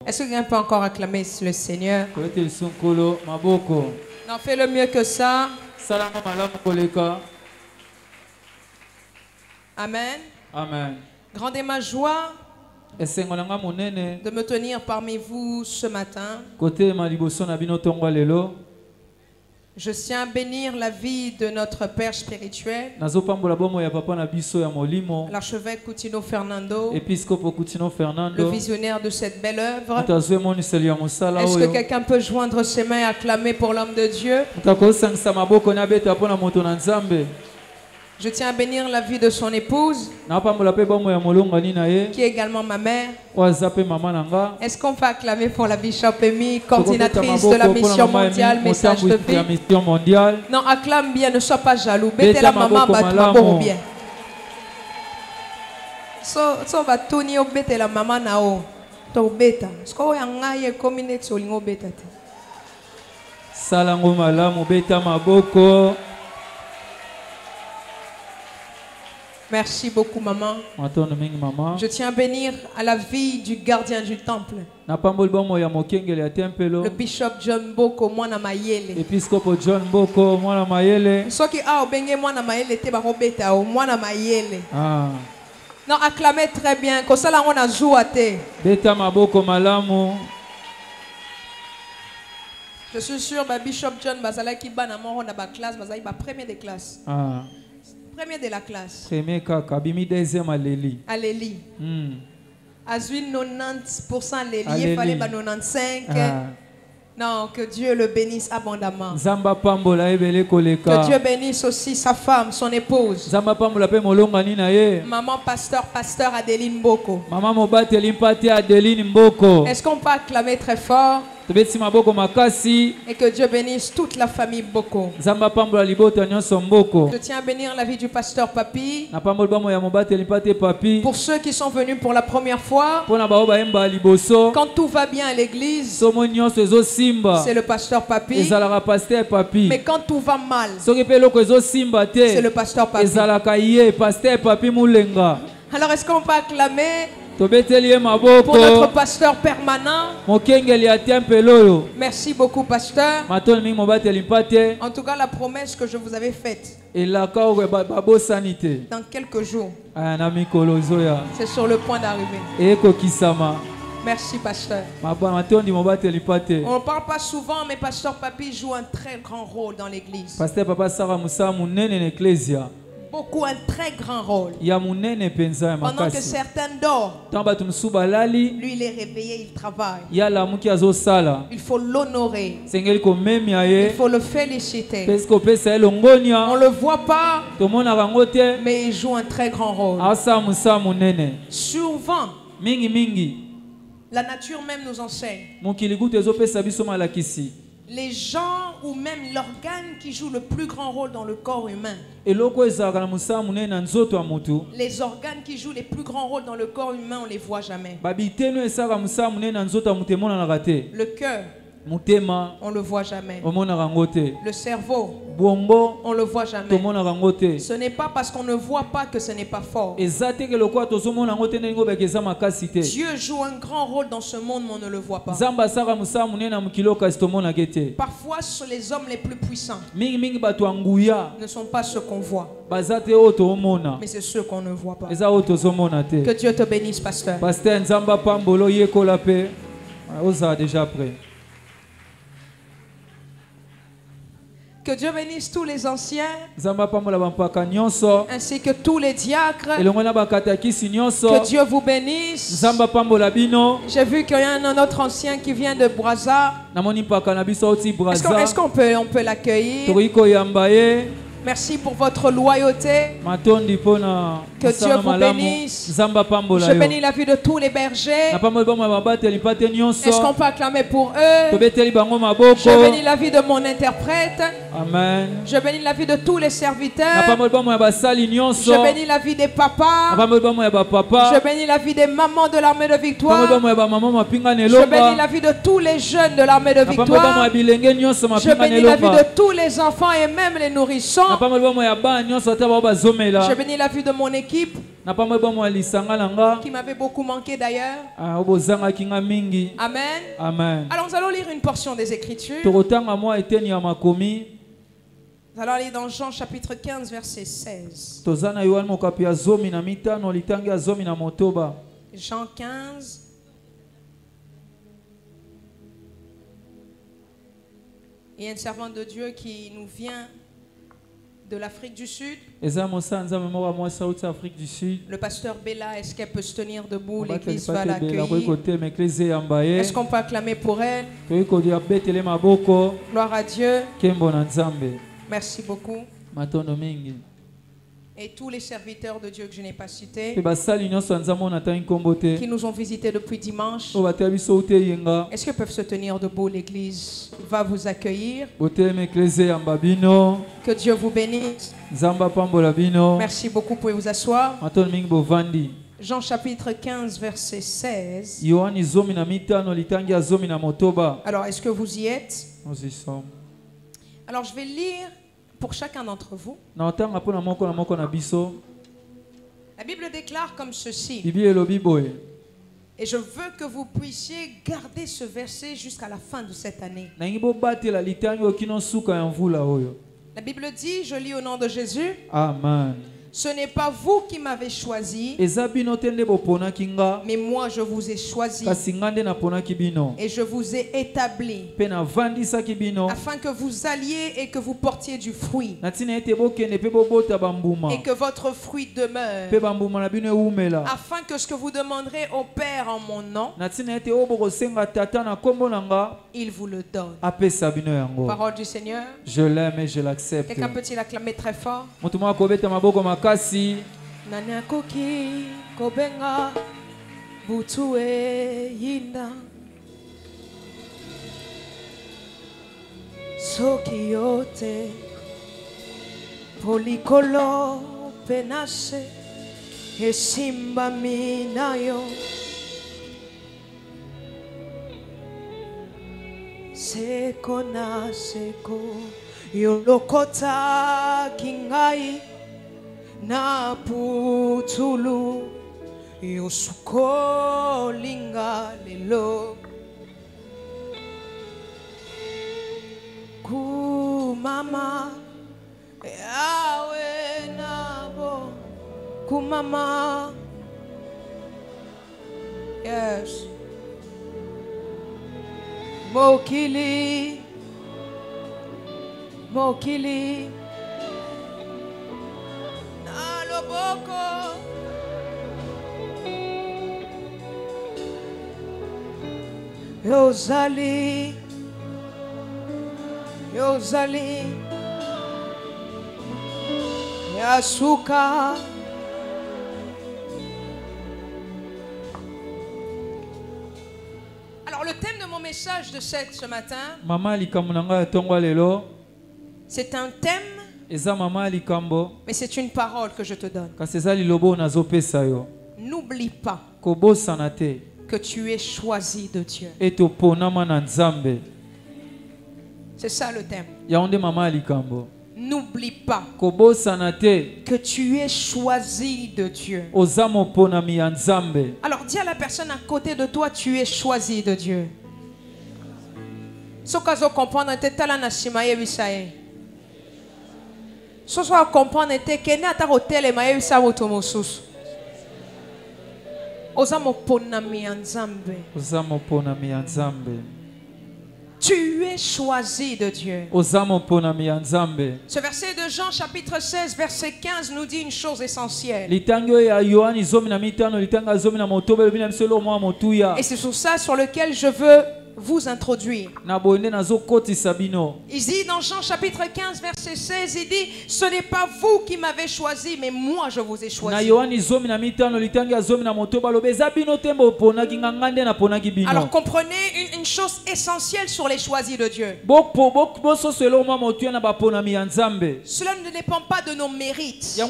Est-ce que quelqu'un peut encore acclamer le Seigneur? Non, fais le mieux que ça. Amen. Amen. Grande est ma joie de me tenir parmi vous ce matin. Je tiens à bénir la vie de notre Père spirituel, l'archevêque Coutinho Fernando, le visionnaire de cette belle œuvre. Est-ce que quelqu'un peut joindre ses mains et acclamer pour l'homme de Dieu? Je tiens à bénir la vie de son épouse, qui est également ma mère. Est-ce qu'on peut acclamer pour la Bishop Amy, coordinatrice de la mission mondiale, message de vie? Non, acclame bien, ne sois pas jaloux. Bête la maman, bat bien. So va tourner au bête la maman nao. To beta. Sko yanga ye komine tsolingo beta te. Salango malamu beta maboko. Merci beaucoup, maman. Je tiens à bénir à la vie du gardien du temple, le bishop John Boko, mwana mayele. Episcopo John Boko, mwana mayele. Soki a obenge mwana mayele te barobeta o mwana mayele. Non, acclamez très bien. Kosala ngona joua te. Beta maboko malamu. Je suis sûr, Bishop John bazala ki bana moro na ba classe, bazali ba premier de classe. Premier de la classe. Premier kaka, bimi deuxième à Léli. À Léli. Azui 90% Léli, il fallait 95. Non, que Dieu le bénisse abondamment. Que Dieu bénisse aussi sa femme, son épouse. Maman pasteur Adeline Mboko. Est-ce qu'on peut acclamer très fort? Et que Dieu bénisse toute la famille Mboko. Je tiens à bénir la vie du pasteur Papi. Pour ceux qui sont venus pour la première fois, quand tout va bien à l'église, c'est le pasteur Papi. Mais quand tout va mal, c'est le pasteur Papi. Alors est-ce qu'on peut acclamer pour notre pasteur permanent? Merci beaucoup, pasteur. En tout cas, la promesse que je vous avais faite dans quelques jours, c'est sur le point d'arriver. Merci, pasteur. On ne parle pas souvent, mais pasteur Papi joue un très grand rôle dans l'église. Beaucoup, un très grand rôle. Pendant que certains dorment, lui il est réveillé, il travaille. Il faut l'honorer. Il faut le féliciter. On ne le voit pas, mais il joue un très grand rôle. Souvent, la nature même nous enseigne. Les gens ou même l'organe qui joue le plus grand rôle dans le corps humain, les organes qui jouent les plus grands rôles dans le corps humain, on ne les voit jamais. Le cœur, on ne le voit jamais. Le cerveau, on ne le voit jamais. Ce n'est pas parce qu'on ne voit pas que ce n'est pas fort. Dieu joue un grand rôle dans ce monde, mais on ne le voit pas. Parfois, les hommes les plus puissants ne sont pas ceux qu'on voit, mais c'est ceux qu'on ne voit pas. Que Dieu te bénisse, pasteur. Déjà prêt. Que Dieu bénisse tous les anciens ainsi que tous les diacres. Que Dieu vous bénisse. J'ai vu qu'il y a un autre ancien qui vient de Brazza. Est-ce qu'on peut l'accueillir? Merci pour votre loyauté. Que Dieu vous bénisse. Je bénis la vie de tous les bergers. Est-ce qu'on peut acclamer pour eux? Je bénis la vie de mon interprète. Amen. Je bénis la vie de tous les serviteurs. Je bénis la vie des papas. Je bénis la vie des mamans de l'armée de victoire. Je bénis la vie de tous les jeunes de l'armée de victoire. Je bénis la vie de tous les enfants et même les nourrissons. Je bénis la vie de mon équipe qui m'avait beaucoup manqué d'ailleurs. Amen. Amen. Alors nous allons lire une portion des Écritures. Nous allons aller dans Jean chapitre 15 verset 16. Jean 15. Il y a une servante de Dieu qui nous vient de l'Afrique du Sud. Le pasteur Bella, est-ce qu'elle peut se tenir debout? L'église va l'accueillir. Est-ce qu'on peut acclamer pour elle? Gloire à Dieu. Merci beaucoup. Et tous les serviteurs de Dieu que je n'ai pas cités, qui nous ont visités depuis dimanche, est-ce qu'ils peuvent se tenir debout? L'église va vous accueillir. Que Dieu vous bénisse. Merci beaucoup, pouvez vous asseoir. Jean chapitre 15 verset 16. Alors est-ce que vous y êtes? Nous y sommes. Alors je vais lire pour chacun d'entre vous. La Bible déclare comme ceci. Et je veux que vous puissiez garder ce verset jusqu'à la fin de cette année. La Bible dit, je lis au nom de Jésus. Amen. Ce n'est pas vous qui m'avez choisi, mais moi je vous ai choisi et je vous ai établi afin que vous alliez et que vous portiez du fruit et que votre fruit demeure, afin que ce que vous demanderez au Père en mon nom, il vous le donne. Parole du Seigneur. Je l'aime et je l'accepte. Quelqu'un peut-il acclamer très fort? Nani akoki kobenga butu yinda soki yote polikolo penase esimba minayo seko na seko yolokota kingai na putulu yosukolinga lelo kumama yawe nabo kumama. Yes. Mokili mokili Yozali, Yozali, Yasuka. Alors le thème de mon message de ce matin, c'est un thème, mais c'est une parole que je te donne. N'oublie pas que tu es choisi de Dieu. C'est ça le thème. N'oublie pas que tu es choisi de Dieu. Alors dis à la personne à côté de toi, tu es choisi de Dieu. Ce que je comprends, c'est que ce soit comprendre était que ne ata hotel maye sa moto mosusu ozamo pona mi nzambe tu es choisi de Dieu. Ce verset de Jean chapitre 16 verset 15 nous dit une chose essentielle. Et c'est sur ça sur lequel je veux vous introduire. Il dit dans Jean chapitre 15 verset 16, il dit, ce n'est pas vous qui m'avez choisi, mais moi je vous ai choisi. Alors comprenez une chose essentielle sur les choisis de Dieu. Cela ne dépend pas de nos mérites. Ça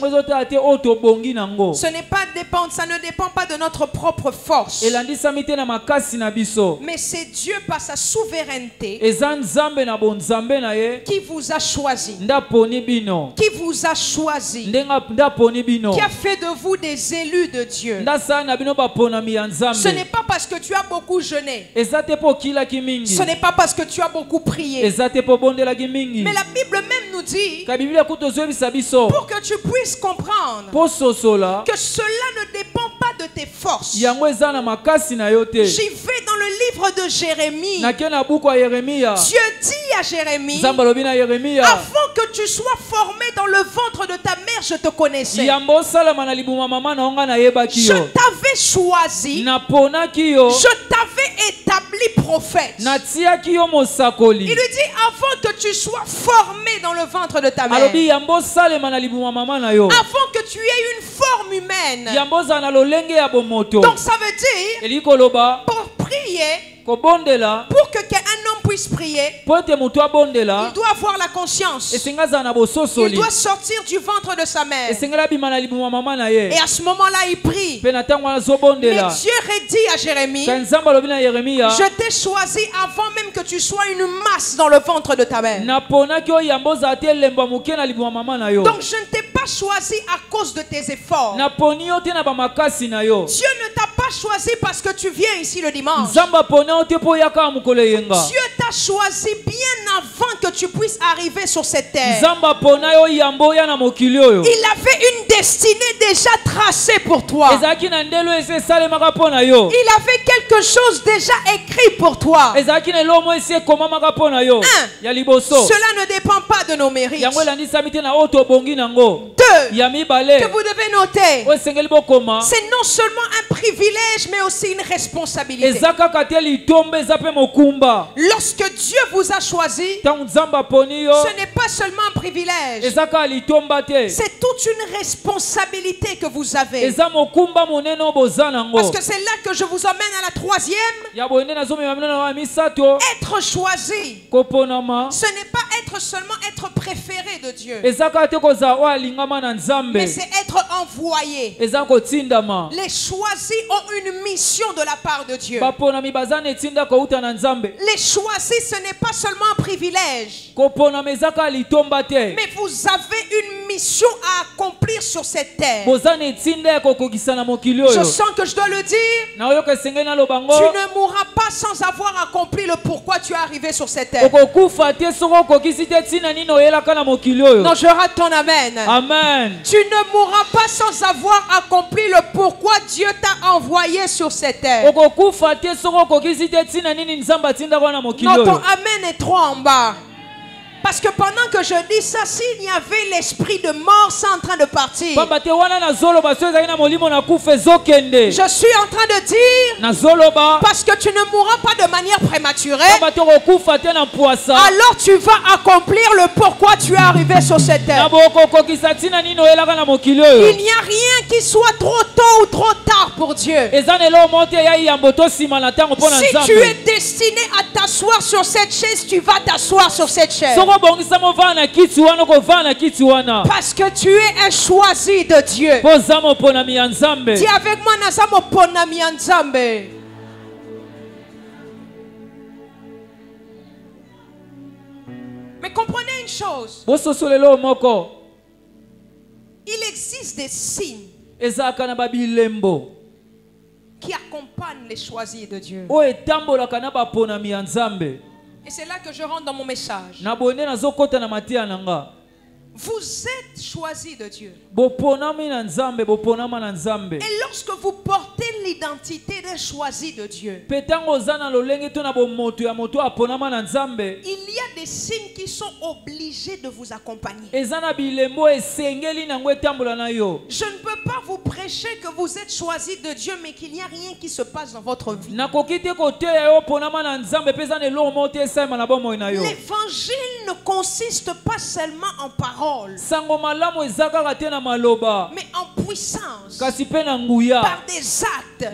ne dépend pas de notre propre force. Mais c'est Dieu Dieu par sa souveraineté qui vous a choisi, qui vous a choisi, qui a fait de vous des élus de Dieu. Ce n'est pas parce que tu as beaucoup jeûné, ce n'est pas parce que tu as beaucoup prié, mais la Bible même nous dit, pour que tu puisses comprendre que cela ne dépend pas de tes forces. J'y vais dans le livre de Jérémie. Dieu dit à Jérémie, avant que tu sois formé dans le ventre de ta mère, je te connaissais. Je t'avais choisi. Je t'avais établi prophète. Il lui dit, avant que tu sois formé dans le ventre de ta mère, avant que tu aies une forme humaine. Donc ça veut dire, pour prier, pour que un homme puisse prier, il doit avoir la conscience. Il doit sortir du ventre de sa mère. Et à ce moment-là, il prie. Mais Dieu redit à Jérémie, je t'ai choisi avant même que tu sois une masse dans le ventre de ta mère. Donc je ne t'ai pas choisi à cause de tes efforts. Dieu ne t'a pas choisi parce que tu viens ici le dimanche. Dieu t'a choisi bien avant que tu puisses arriver sur cette terre. Il avait une destinée déjà tracée pour toi. Il avait quelque chose déjà écrit pour toi. Cela ne dépend pas de nos mérites. 2. Que vous devez noter, c'est non seulement un privilège mais aussi une responsabilité. Lorsque Dieu vous a choisi, ce n'est pas seulement un privilège, c'est toute une responsabilité que vous avez. Parce que c'est là que je vous emmène à la 3e. Être choisi, ce n'est pas être seulement être préféré de Dieu, mais c'est être envoyé. Les choisis ont une mission de la part de Dieu. Les choisis, ce n'est pas seulement un privilège, mais vous avez une mission à accomplir sur cette terre. Je sens que je dois le dire. Tu ne mourras pas sans avoir accompli le pourquoi tu es arrivé sur cette terre. Non, je rate ton amen. Amen. Tu ne mourras pas sans avoir accompli le pourquoi Dieu t'a envoyé sur cette terre. Non, ton amen est trop en bas. Parce que pendant que je dis ça, s'il y avait l'esprit de mort, c'est en train de partir. Je suis en train de dire, parce que tu ne mourras pas de manière prématurée, alors tu vas accomplir le pourquoi tu es arrivé sur cette terre. Il n'y a rien qui soit trop tôt ou trop tard pour Dieu. Si tu es destiné à t'asseoir sur cette chaise, tu vas t'asseoir sur cette chaise. Parce que tu es un choisi de Dieu. Dis avec moi, Nazamo Ponami Nzambe. Mais comprenez une chose. Il existe des signes qui accompagnent les choisis de Dieu. Et c'est là que je rentre dans mon message. Vous êtes choisis de Dieu. Et lorsque vous portez l'identité des choisis de Dieu, il y a des signes qui sont obligés de vous accompagner. Je ne peux pas vous prêcher que vous êtes choisis de Dieu mais qu'il n'y a rien qui se passe dans votre vie. L'évangile ne consiste pas seulement en paroles, mais en puissance, par des actes.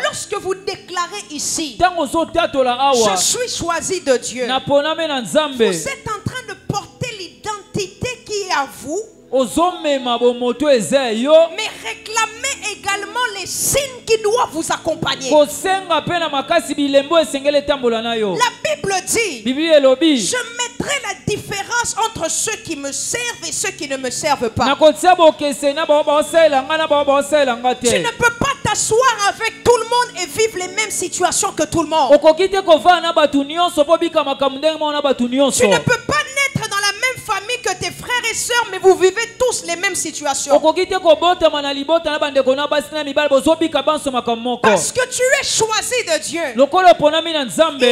Lorsque vous déclarez ici, je suis choisi de Dieu, vous êtes en train de porter l'identité qui est à vous, mais réclamez également les signes qui doit vous accompagner. La Bible dit, je mettrai la différence entre ceux qui me servent et ceux qui ne me servent pas. Tu ne peux pas t'asseoir avec tout le monde et vivre les mêmes situations que tout le monde. Tu ne peux pas naître dans la même famille que tes frères et sœurs, mais vous vivez tous les mêmes situations. Parce que tu es choisi de Dieu. Il y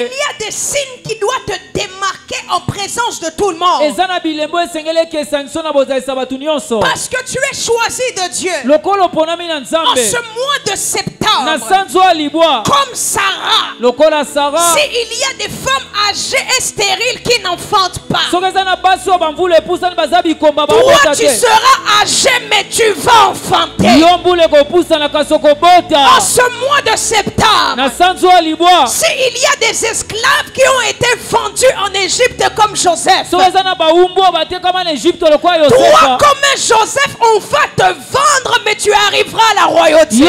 a des signes qui doivent te démarquer en présence de tout le monde. Parce que tu es choisi de Dieu. En ce mois de septembre, comme Sarah, s'il y a des femmes âgées et stériles qui n'enfantent pas, toi tu seras âgé mais tu vas enfanter. En ce mois de septembre, s'il y a des esclaves qui ont été vendus en Égypte comme Joseph, toi comme Joseph, on va te vendre mais tu arriveras à la royauté. Je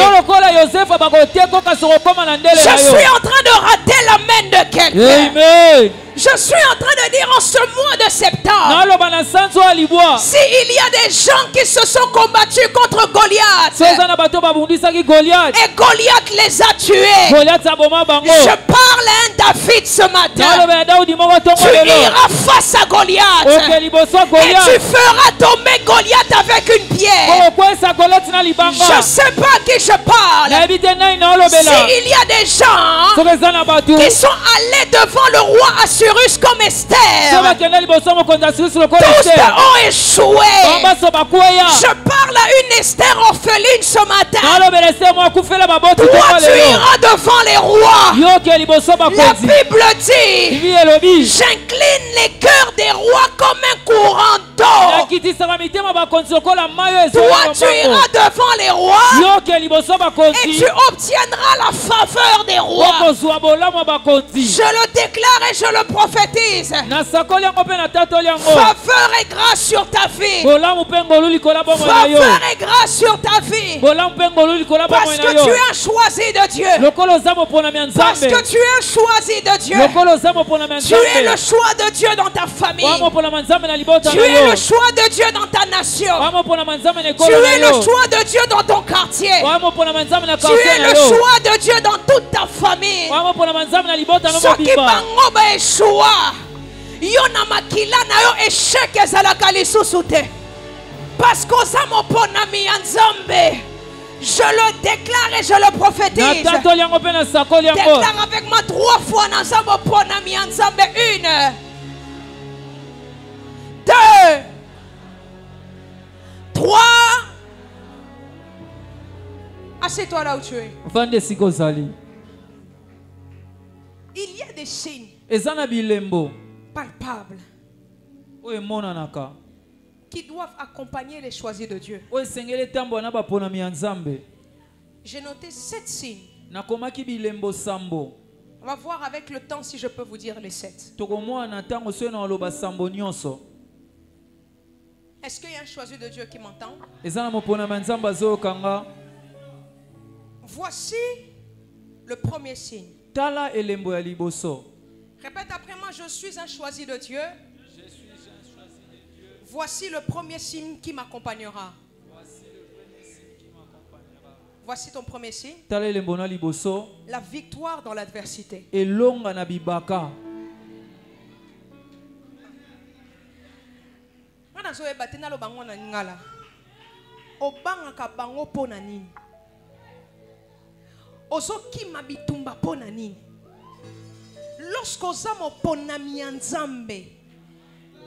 suis en train de rater la main de quelqu'un. Amen. Je suis en train de dire en ce mois de septembre, s'il y a des gens qui se sont combattus contre Goliath et Goliath les a tués, je parle à un David ce matin. Tu iras face à Goliath et tu feras tomber Goliath avec une pierre. Je ne sais pas à qui je parle. S'il y a des gens qui sont allés devant le roi Assyrus comme Esther, tous ont échoué. Je parle à une Esther orpheline ce matin. Toi tu iras devant les rois. La Bible dit, j'incline les cœurs des rois comme un courant d'eau. Toi tu iras devant les rois et tu obtiendras la faveur des rois. Je le déclare et je le prophétise. Faveur et grâce sur ta vie. Faveur et grâce sur ta vie. Parce que tu es un choisi de Dieu. Parce que tu es un choisi de Dieu. Tu es le choix de Dieu dans ta famille. Tu es le choix de Dieu dans ta nation. Tu es le choix de Dieu dans ton quartier. Tu es le choix de Dieu dans toute ta famille. Ce qui bangoba échoua, yona makila na yo échec ezalaka lisusu te. Parce qu'aux âmes ponami ya Nzambe, je le déclare et je le prophétise. Déclare avec moi 3 fois na Nzambe ponami ya Nzambe. 1, 2, 3. Assieds-toi là où tu es. Il y a des signes palpables qui doivent accompagner les choisis de Dieu. J'ai noté 7 signes. On va voir avec le temps si je peux vous dire les 7. Est-ce qu'il y a un choisi de Dieu qui m'entend? Voici le premier signe. Répète après moi, je suis un choisi de Dieu. Voici le premier signe qui m'accompagnera. Voici ton premier signe. La victoire dans l'adversité. Lorsqu'osamo ponami ya Nzambe,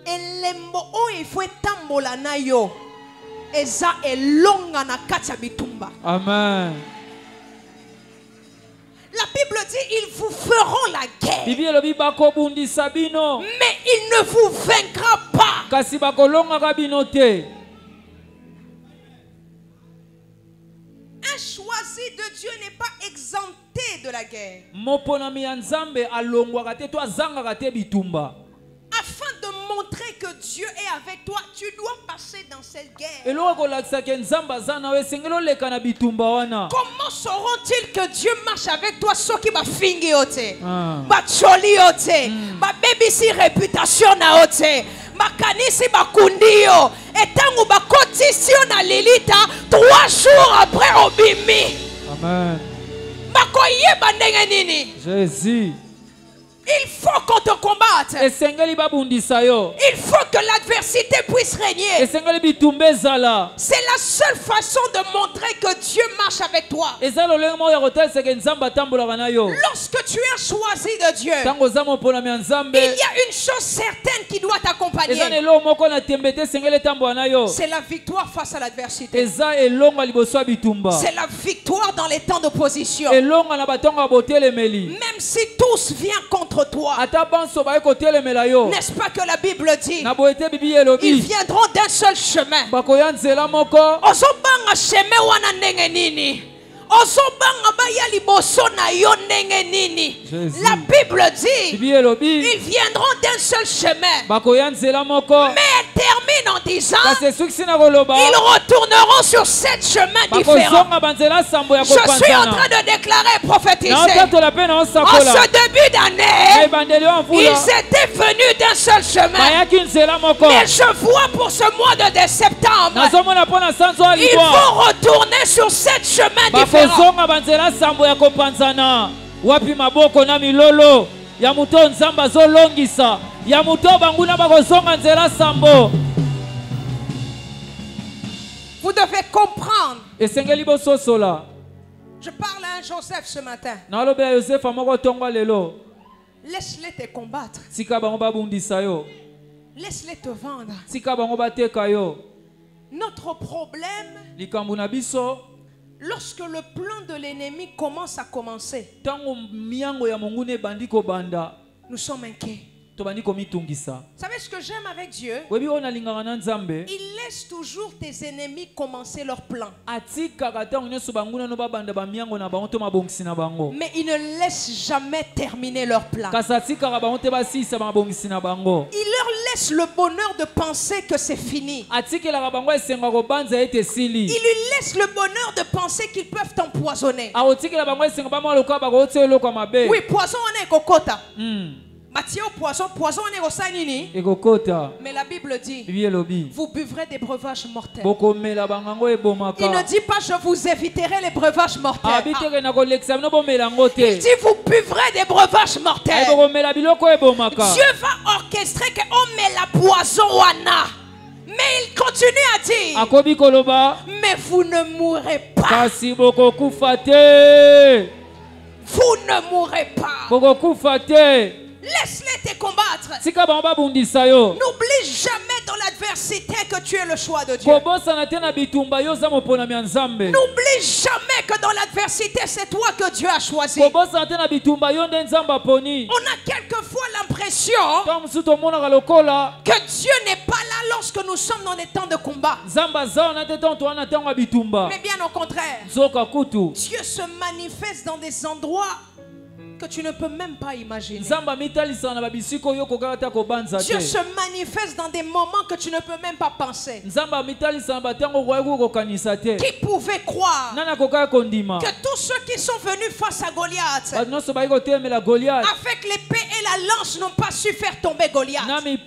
elembo oyo faut tambola na yo eza elonga na kati ya bitumba. Amen. La Bible dit ils vous feront la guerre, mais il ne vous vaincra pas. Un choisi de Dieu n'est pas exempté de la guerre. Afin de montrer que Dieu est avec toi, tu dois passer dans cette guerre. Comment sauront-ils que Dieu marche avec toi? Ceux qui va fingi ote, ba choli ote, ba baby si réputation na ote, ba kanisi ba kundio, et tangu ba cotisio na lilita 3 jours après obimi. Amen. Ba koye ba ndenge nini? Jésus. Il faut qu'on te combatte. Il faut que l'adversité puisse régner. C'est la seule façon de montrer que Dieu marche avec toi. Lorsque tu es choisi de Dieu, il y a une chose certaine qui doit t'accompagner. C'est la victoire face à l'adversité. C'est la victoire dans les temps d'opposition. Même si tous viennent contre toi. N'est-ce pas que la Bible dit ils viendront d'un seul chemin. La Bible dit ils viendront d'un seul chemin. Mais elle termine en disant ils retourneront sur 7 chemins différents. Je suis en train de déclarer et prophétiser. En ce début d'année, ils étaient venus d'un seul chemin. Mais je vois pour ce mois de septembre, ils vont retourner sur 7 chemins différents. Wapi maboko na milolo ya muto nzamba zolongisa ya muto banguna bakozonga nzela sambo. Vous devez comprendre. Esengeli bososola. Je parle à un Joseph ce matin. Na lobe Joseph amoko tongwa lelo. Laisse-les te combattre. Sika bango babundisa yo. Laisse-les te vendre. Sika bango bateka yo. Notre problème, likambo na biso, lorsque le plan de l'ennemi commence à commencer, nous sommes inquiets. Vous savez ce que j'aime avec Dieu? Il laisse toujours tes ennemis commencer leur plan. Mais il ne laisse jamais terminer leur plan. Il leur laisse le bonheur de penser que c'est fini. Il lui laisse le bonheur de penser qu'ils peuvent t'empoisonner. Oui, poison on est kokota. Poison mais la Bible dit vous buvrez des breuvages mortels. Il ne dit pas je vous éviterai les breuvages mortels. Il dit vous buvrez des breuvages mortels. Dieu va orchestrer qu'on met la poison wana. Mais il continue à dire mais vous ne mourrez pas. Vous ne mourrez pas. Laisse-les te combattre. N'oublie jamais dans l'adversité que tu es le choix de Dieu. N'oublie jamais que dans l'adversité c'est toi que Dieu a choisi. On a quelquefois l'impression que Dieu n'est pas là lorsque nous sommes dans des temps de combat. Mais bien au contraire, Dieu se manifeste dans des endroits que tu ne peux même pas imaginer. Dieu se manifeste dans des moments que tu ne peux même pas penser. Qui pouvait croire que tous ceux qui sont venus face à Goliath avec l'épée et la lance n'ont pas su faire tomber Goliath. Mais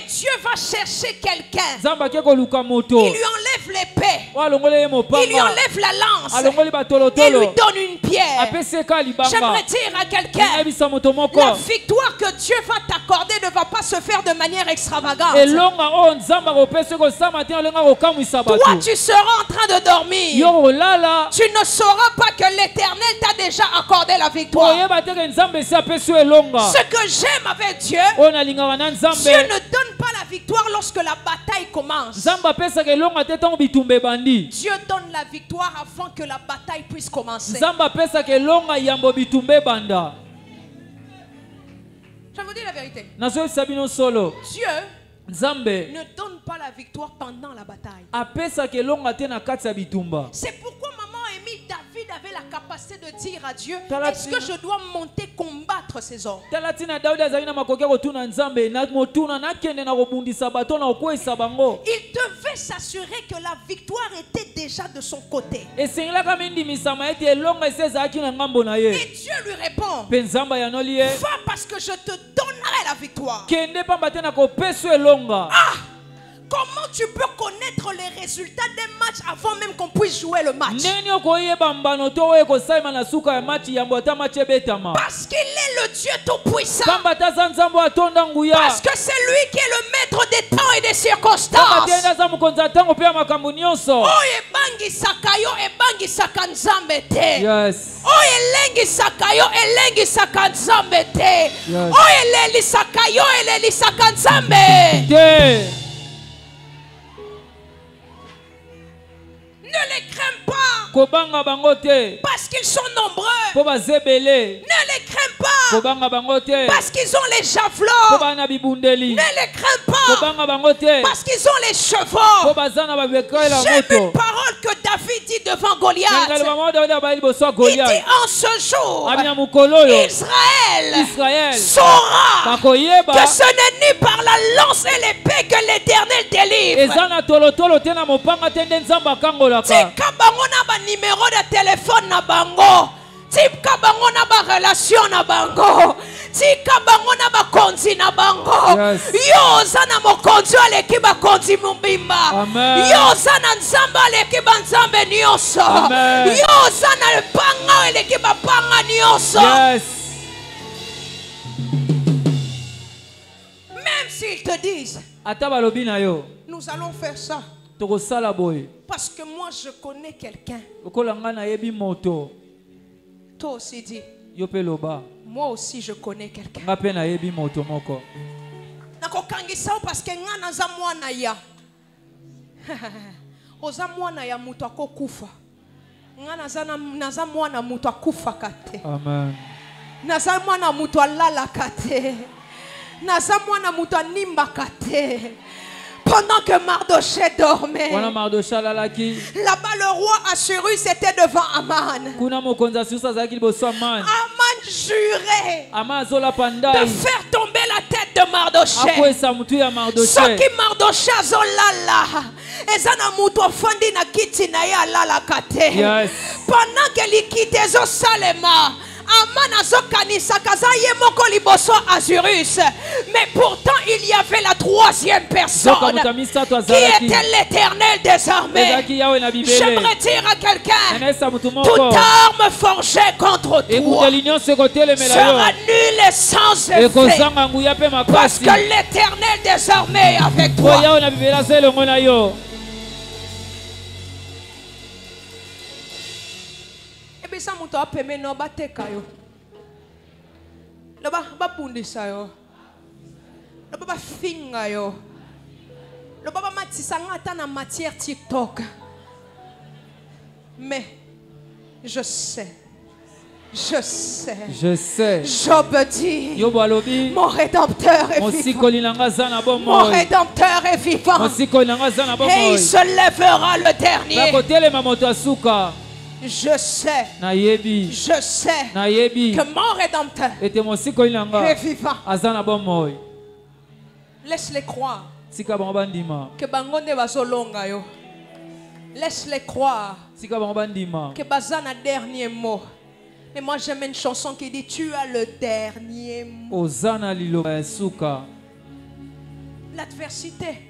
Dieu va chercher quelqu'un. Il lui enlève l'épée, il lui enlève la lance et lui donne une pierre. J'aimerais dire à quelqu'un, la victoire que Dieu va t'accorder ne va pas se faire de manière extravagante. Toi, tu seras en train de dormir. Tu ne sauras pas que l'Éternel t'a déjà accordé la victoire. Ce que j'aime avec Dieu, Dieu ne donne pas la victoire lorsque la bataille commence. Dieu donne la victoire avant que la bataille puisse commencer. Je vous dis la vérité. Dieu ne donne pas la victoire pendant la bataille. C'est pourquoi maman a mis David avait la capacité de dire à Dieu, est-ce que je dois monter combattre ces hommes? Il devait s'assurer que la victoire était déjà de son côté. Et Dieu lui répond, va parce que je te donnerai la victoire. Ah! Comment tu peux connaître les résultats des matchs avant même qu'on puisse jouer le match? Parce qu'il est le Dieu Tout-Puissant. Parce que c'est lui qui est le maître des temps et des circonstances. Oh, ebangi sakayo, ebangi sakanzambete. Yes. Oh, elengi sakayo, elengi sakanzambete. Oh, eleli sakayo, eleli sakanzambe. Ne les crains pas. Parce qu'ils sont nombreux. Ne les crains pas. Parce qu'ils ont les javelots. Ne les crains pas. Parce qu'ils ont les chevaux. J'aime une parole que David dit devant Goliath. Il dit en ce jour, Israël saura que ce n'est ni par la lance et l'épée que l'Éternel délivre. Tika bango na ba numéro de téléphone na bango. Tika bango na ba relation na bango. Tika bango na ba konzi na bango. Yo zana mokonzi aleki ba konzi mumbimba. Yo zana nzamba aleki ba nzambe nyonso. Yo zana panga aleki ba panga nyonso. Même s'ils te disent, nous allons faire ça. Parce que moi je connais quelqu'un. Toi aussi dis. Moi aussi je connais quelqu'un. Parce que ngana za mwana ya. Oza mwana ya mutu akokufa. Ngana za mwana mutu akufa kate. Amen. Naza mwana mutu alala kate. Naza mwana mutu animba kate. Pendant que Mardoché dormait, là-bas le roi Assyrus était devant Aman. Aman jurait de faire tomber la tête de Mardoché. Ce qui Mardoché a zolala, ezana mutu ofandi na kiti na ya lala kate. Pendant que l'ikite zo salema. Mais pourtant il y avait la troisième personne qui était l'Éternel des armées. J'aimerais dire à quelqu'un, toute arme forgée contre toi sera nulle et sans effet, parce que l'Éternel des armées est avec toi. Bisa muto apeme no bateka yo. Loba babundisa yo. Loba bafinga yo. Loba bamatisa ngata na matière TikTok. Mais je sais. Job dit, mon rédempteur est vivant. Mon rédempteur est vivant. Et il se lèvera le dernier. Je sais que mon rédempteur est vivant. Laisse-les croire que bangonde bazolonga yo. Laisse-les croire que bazana dernier mot. Mais moi j'aime une chanson qui dit tu as le dernier mot. L'adversité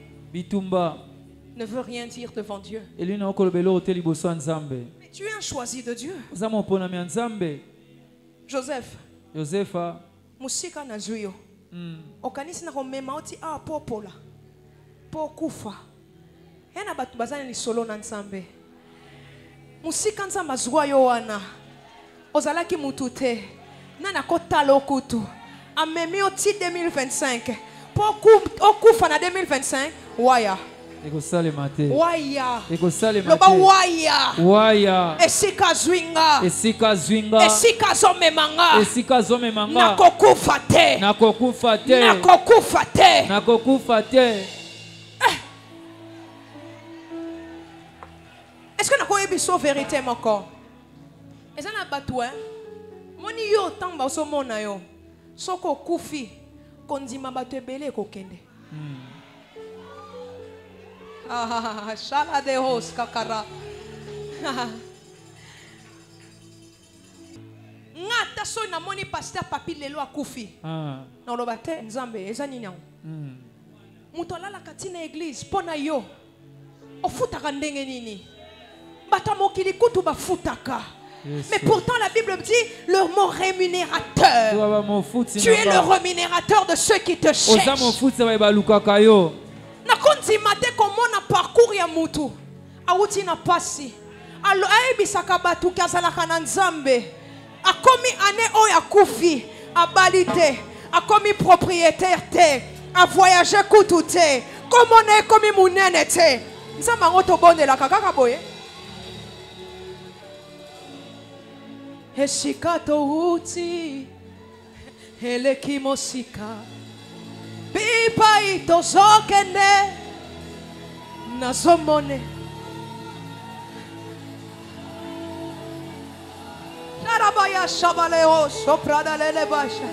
ne veut rien dire devant Dieu. Mais tu es un choisi de Dieu. Joseph musika na zuyo okanisi na komema oti a popola po kufa yana batu bazana ni solo na nzambe musika nzamba zwa yo wana ozalaki mutu te nana kotala okutu amemi oti 2025 po okufa na 2025 waya waya loba waya esika zwinga esika zomemanga nakokufa te. Est-ce que nakoyebi so vérité encore? eza na bato moni yo tamba osomona yo soko kufi kondima bato ebele kokende shala de hos kakara ngata so na moni pasteur papi lelo akufi na loba te nzambe eza nini yango muto alalaka tina église pona yo ofutaka ndenge nini bata mokili kutu bafutaka. Mais pourtant la Bible dit le mot rémunérateur. Tu es le rémunérateur de ceux qui te cherchent. Nakonzi mate komona parcours ya mutu awuti na pasi alo aibisaka batu kazalaka na nzambe akomi ane oyo akufi abali te akomi propriétaire te a voyager kutu te komona ekomi munene te nzambe ngo tobondelaka kaka boye. Esikato uti eleki mosika pipa itozokende nazomone Narabaya shabaleo soprada lele basha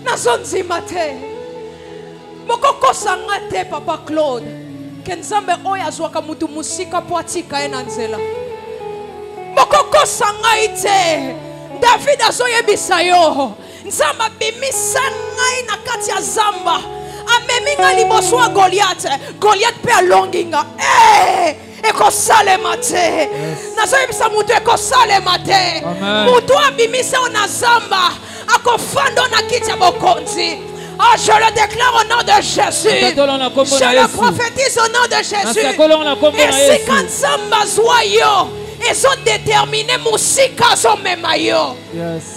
nazonzima te mokoko sanga te papa Claude kenzambe oyo azwaka mutu musika po atika ye na nzela mokoko sanga ite David azoyebisa yo nzamba bimisa ngai na kati ya zamba ameminga liboso wa Goliath pe alonginga ekosalema te nazoyebisa mutu ekosalema te mutu abimisa na zamba akofando na kiti ya bokonzi. Oh, je le déclare au nom de Jésus. Je le prophétise au nom de Jésus. Et si quand zamba zoyo ils ont déterminé musika zo memayo. Yes.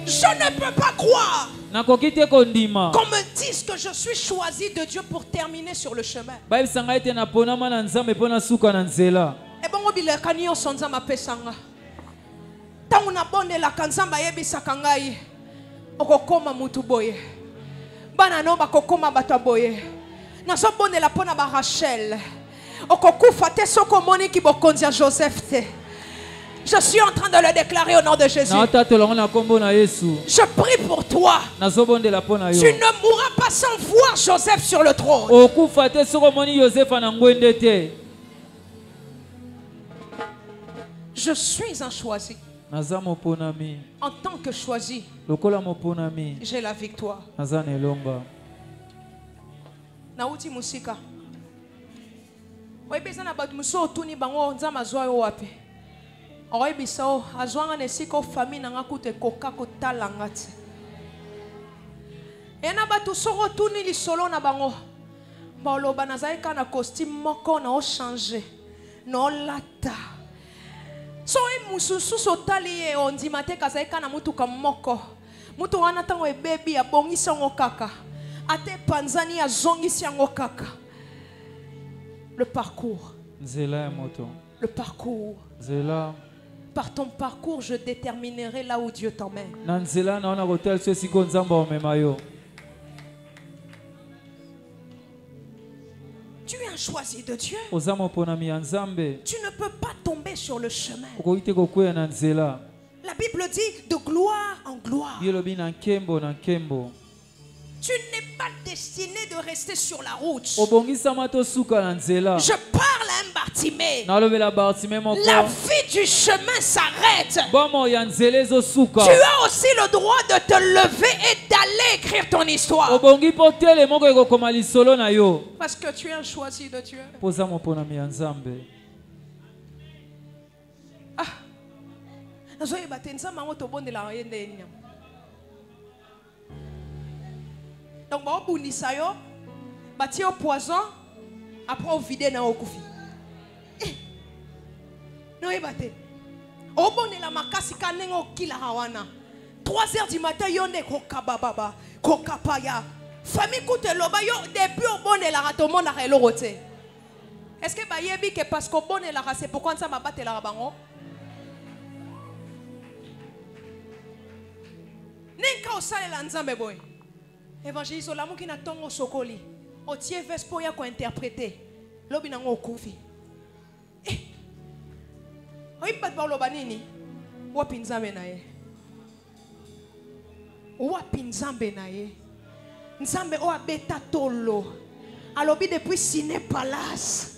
Je ne peux pas croire qu'on me dise que je suis choisi de Dieu pour terminer sur le chemin. Et bon, on dit que son nzamba pesanga. Tant on a bonne la kanzamba yebisaka ngai. Okokoma mutu boye. Bana no bakokoma bato boye. Naso bonne la pona ba Rachel. Okokufa te soko moni ki bokonzia Joseph te. Je suis en train de le déclarer au nom de Jésus. Je prie pour toi. Tu ne mourras pas sans voir Joseph sur le trône. Je suis un choisi. En tant que choisi, j'ai la victoire. Nauti musika. Oibeza na batu muso tuni bango nzama zwa yo wapi. Oibisa o azwanga nesiko famille nanga kute koka kotala ngati. Ena batu soko tuni li solo na bango. Ba oloba nazaika na costume moko na o changer. No lata. So mususu sotali e ondima te kazaika na mutu kamoko. Mutu wana tango ebebi ya bongisa ngo kaka. Ate panzani ya zongisi yango kaka. Le parcours. Le parcours. Par ton parcours, je déterminerai là où Dieu t'emmène. Tu es un choisi de Dieu. Tu ne peux pas tomber sur le chemin. La Bible dit de gloire en gloire. Tu n'es pas destiné de rester sur la route. Je parle à un Bartimée. La vie du chemin s'arrête. Tu as aussi le droit de te lever et d'aller écrire ton histoire. Parce que tu es un choisi de Dieu. Donc, on va yo, bâtir au poison, après on vide dans le koufi. Non, il bâtit. On va la makasi kanengo kila hawana. 3h du matin, yonde kokababa, kokapaya. Famille koute loba yo depuis au bon de la rato mon la relote. Est-ce que ba yebi que parce qu'au bon de la c'est pourquoi ça m'a battu la rabango? Nenka osale la nzambe boy. Évangéliste Olamu qui n'a tongo sokoli. Otie vespo ya ko interpréter. lobi nango okufi. Oyibat ba loba nini? Wapi nzambe na ye? Wapi nzambe na ye? Nzambe o abeta tolo. Alobi depuis Ciné Palace.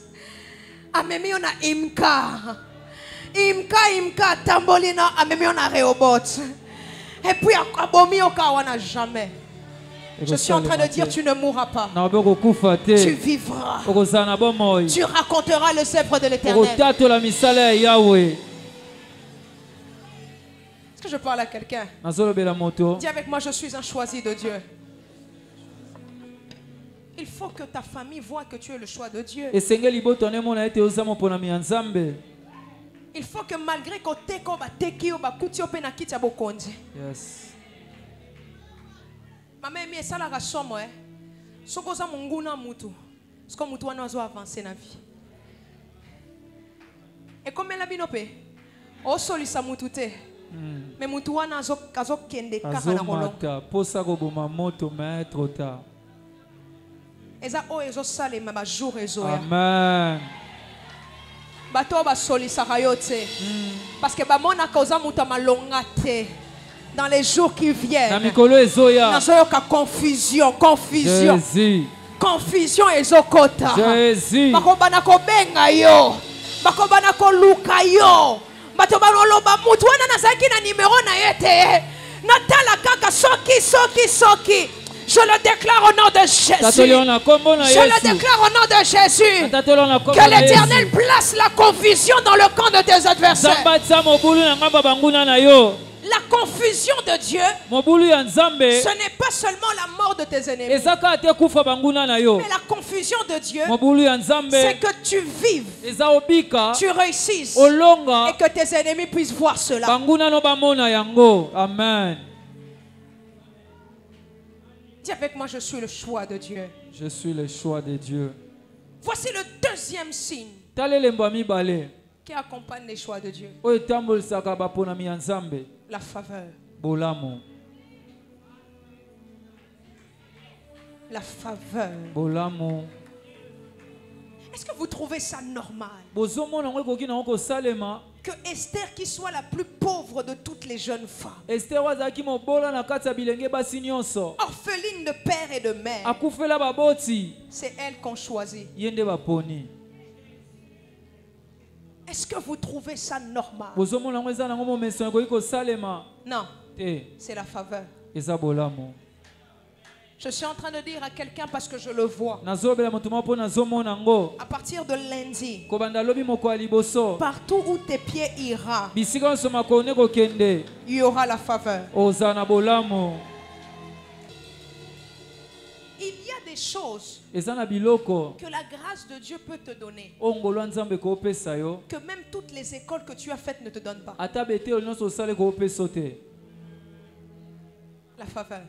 Amemi on a Imka. Imka tambolina amemi on a Rehoboth. Et puis abomi okawana jamais. Je suis en train de dire tu ne mourras pas. Tu vivras. Tu raconteras les œuvres de l'Éternel. Est-ce que je parle à quelqu'un? Dis avec moi, je suis un choisi de Dieu. Il faut que ta famille voit que tu es le choix de Dieu. Il faut que malgré que yes. Maman mi esala ka somo soko za munguna mutu soko mutu wana zo avancer na vie et comme la binope o solisa mutu te mais mutu wana zo kende kaka na molongo posa ko boma moto mais trop tard eza o ezo sale ma ba jour ezo ya amen bato ba solisa kayote parce que ba mona causa mutu malonga te. Dans les jours qui viennent, confusion. Jésus. Confusion ezokota. Jésus. Bakobana ko benga yo. Bakobana ko luka yo. Bato baloloba mutu wana nazaki na numéro na yete. Natala kaka soki. Je le déclare au nom de Jésus. Je le déclare au nom de Jésus. Que l'Éternel place la confusion dans le camp de tes adversaires. La confusion de Dieu, ce n'est pas seulement la mort de tes ennemis. Mais la confusion de Dieu, c'est que tu vives, tu réussisses et que tes ennemis puissent voir cela. Amen. Dis avec moi, je suis le choix de Dieu. Je suis le choix de Dieu. Voici le deuxième signe qui accompagne les choix de Dieu. La faveur. La faveur. Est-ce que vous trouvez ça normal que Esther, qui soit la plus pauvre de toutes les jeunes femmes, orpheline de père et de mère, c'est elle qu'on choisit? Est-ce que vous trouvez ça normal? Non, c'est la faveur. Je suis en train de dire à quelqu'un parce que je le vois. À partir de lundi, partout où tes pieds iront, il y aura la faveur. Il y a des choses que la grâce de Dieu peut te donner, que même toutes les écoles que tu as faites ne te donnent pas. La faveur.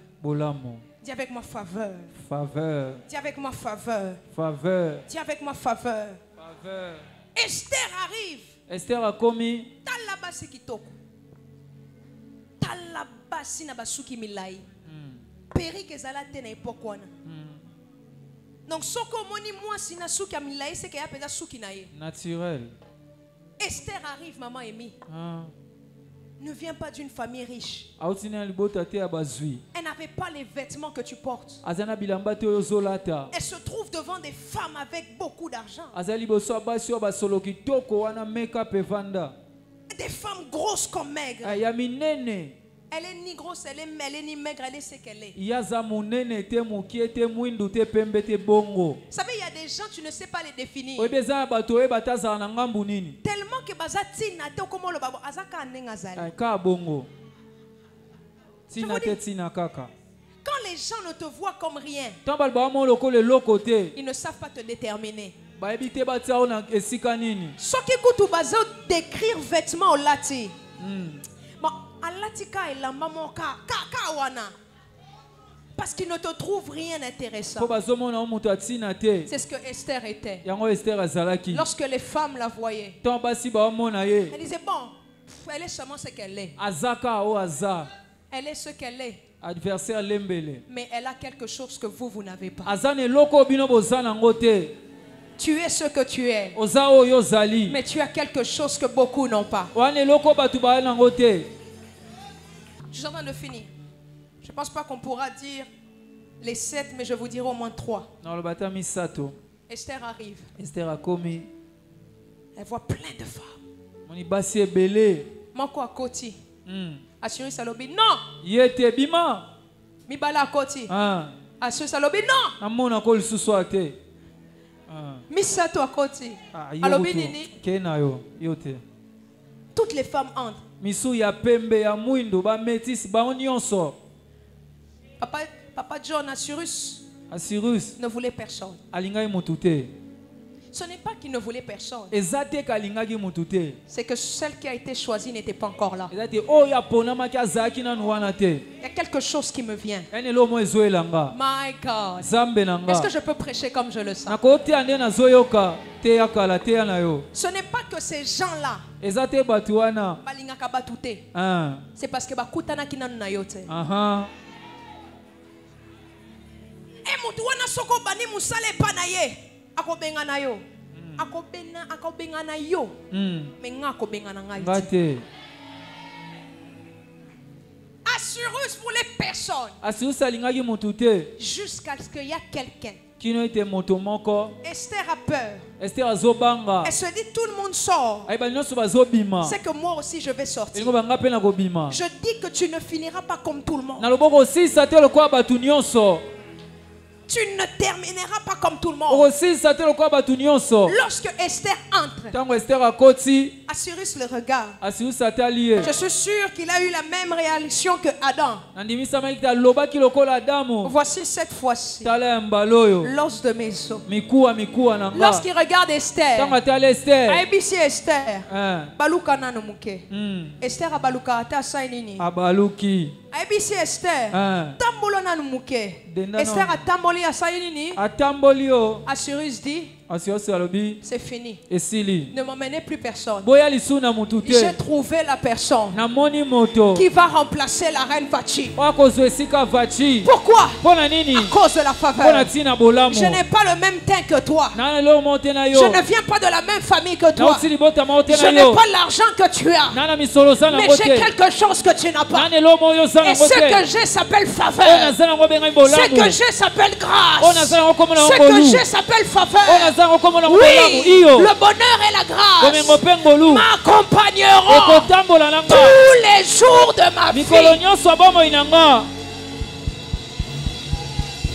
Dis avec moi faveur. Faveur. Dis avec moi faveur. Faveur. Dis avec moi faveur. Faveur. Esther arrive. Esther a commis. Talabasi kitoko. Talabasi na basuki milai. Péri que zala te na époque wana. Donc soko moni moi sina suki milai c'est que ya peza suki na ye. Naturel. Esther arrive, maman Amy. Ne vient pas d'une famille riche. Elle n'avait pas les vêtements que tu portes. Elle se trouve devant des femmes avec beaucoup d'argent. Des femmes grosses comme maigres. Elle est ni grosse, elle est ni maigre, elle est ce qu'elle est. Vous savez, il y a des gens, tu ne sais pas les définir. Tellement que quand les gens ne te voient comme rien, ils ne savent pas te déterminer. Ce qui coûte décrire vêtements au lati. Parce qu'il ne te trouve rien d'intéressant. C'est ce que Esther était. Lorsque les femmes la voyaient, elles disaient bon, elle est seulement ce qu'elle est. Elle est ce qu'elle est. Mais elle a quelque chose que vous n'avez pas. Tu es ce que tu es. Mais tu as quelque chose que beaucoup n'ont pas. Je suis en train de finir. Je ne pense pas qu'on pourra dire les 7, mais je vous dirai au moins 3. Esther arrive. Elle voit plein de femmes. Moko à côté. Assuri Salobi, non. Mibala à côté. Assuri Salobi, non. Misato à côté. Alobi nini. Toutes les femmes entrent. Papa John, Assyrus ne voulait personne. Ce n'est pas qu'il ne voulait personne. C'est que celle qui a été choisie n'était pas encore là. Il y a quelque chose qui me vient. My God. Est-ce que je peux prêcher comme je le sens? Ce n'est pas que ces gens-là c'est parce que bakutana kinanu na yote. Mutuwana soko bani musale panaye. Akobenga na yo. Akobenga na yo. Menga akobenga na ngai. Assyrus pour les personnes. Jusqu'à ce qu'il y a quelqu'un. Esther a peur. Elle se dit tout le monde sort. C'est que moi aussi je vais sortir. Je dis que tu ne finiras pas comme tout le monde. Tu ne termineras pas comme tout le monde. Lorsque Esther entre, Assyrus le regarde. Je suis sûr qu'il a eu la même réaction que Adam. Voici cette fois-ci l'os de mes os. Lorsqu'il regarde Esther, ABC Esther, baluka nanuke. Esther a baluka ata sainini. ABC Esther, tambolo nanuke. Esther a tamboli a sainini. Assyrus dit, c'est fini. Ne m'emmenez plus personne. J'ai trouvé la personne qui va remplacer la reine Vachi. Pourquoi? À cause de la faveur. Je n'ai pas le même teint que toi. Je ne viens pas de la même famille que toi. Je n'ai pas l'argent que tu as. Mais j'ai quelque chose que tu n'as pas. Et ce que j'ai s'appelle faveur. Ce que j'ai s'appelle grâce. Ce que j'ai s'appelle faveur. Oui, le bonheur et la grâce m'accompagneront tous les jours de ma vie.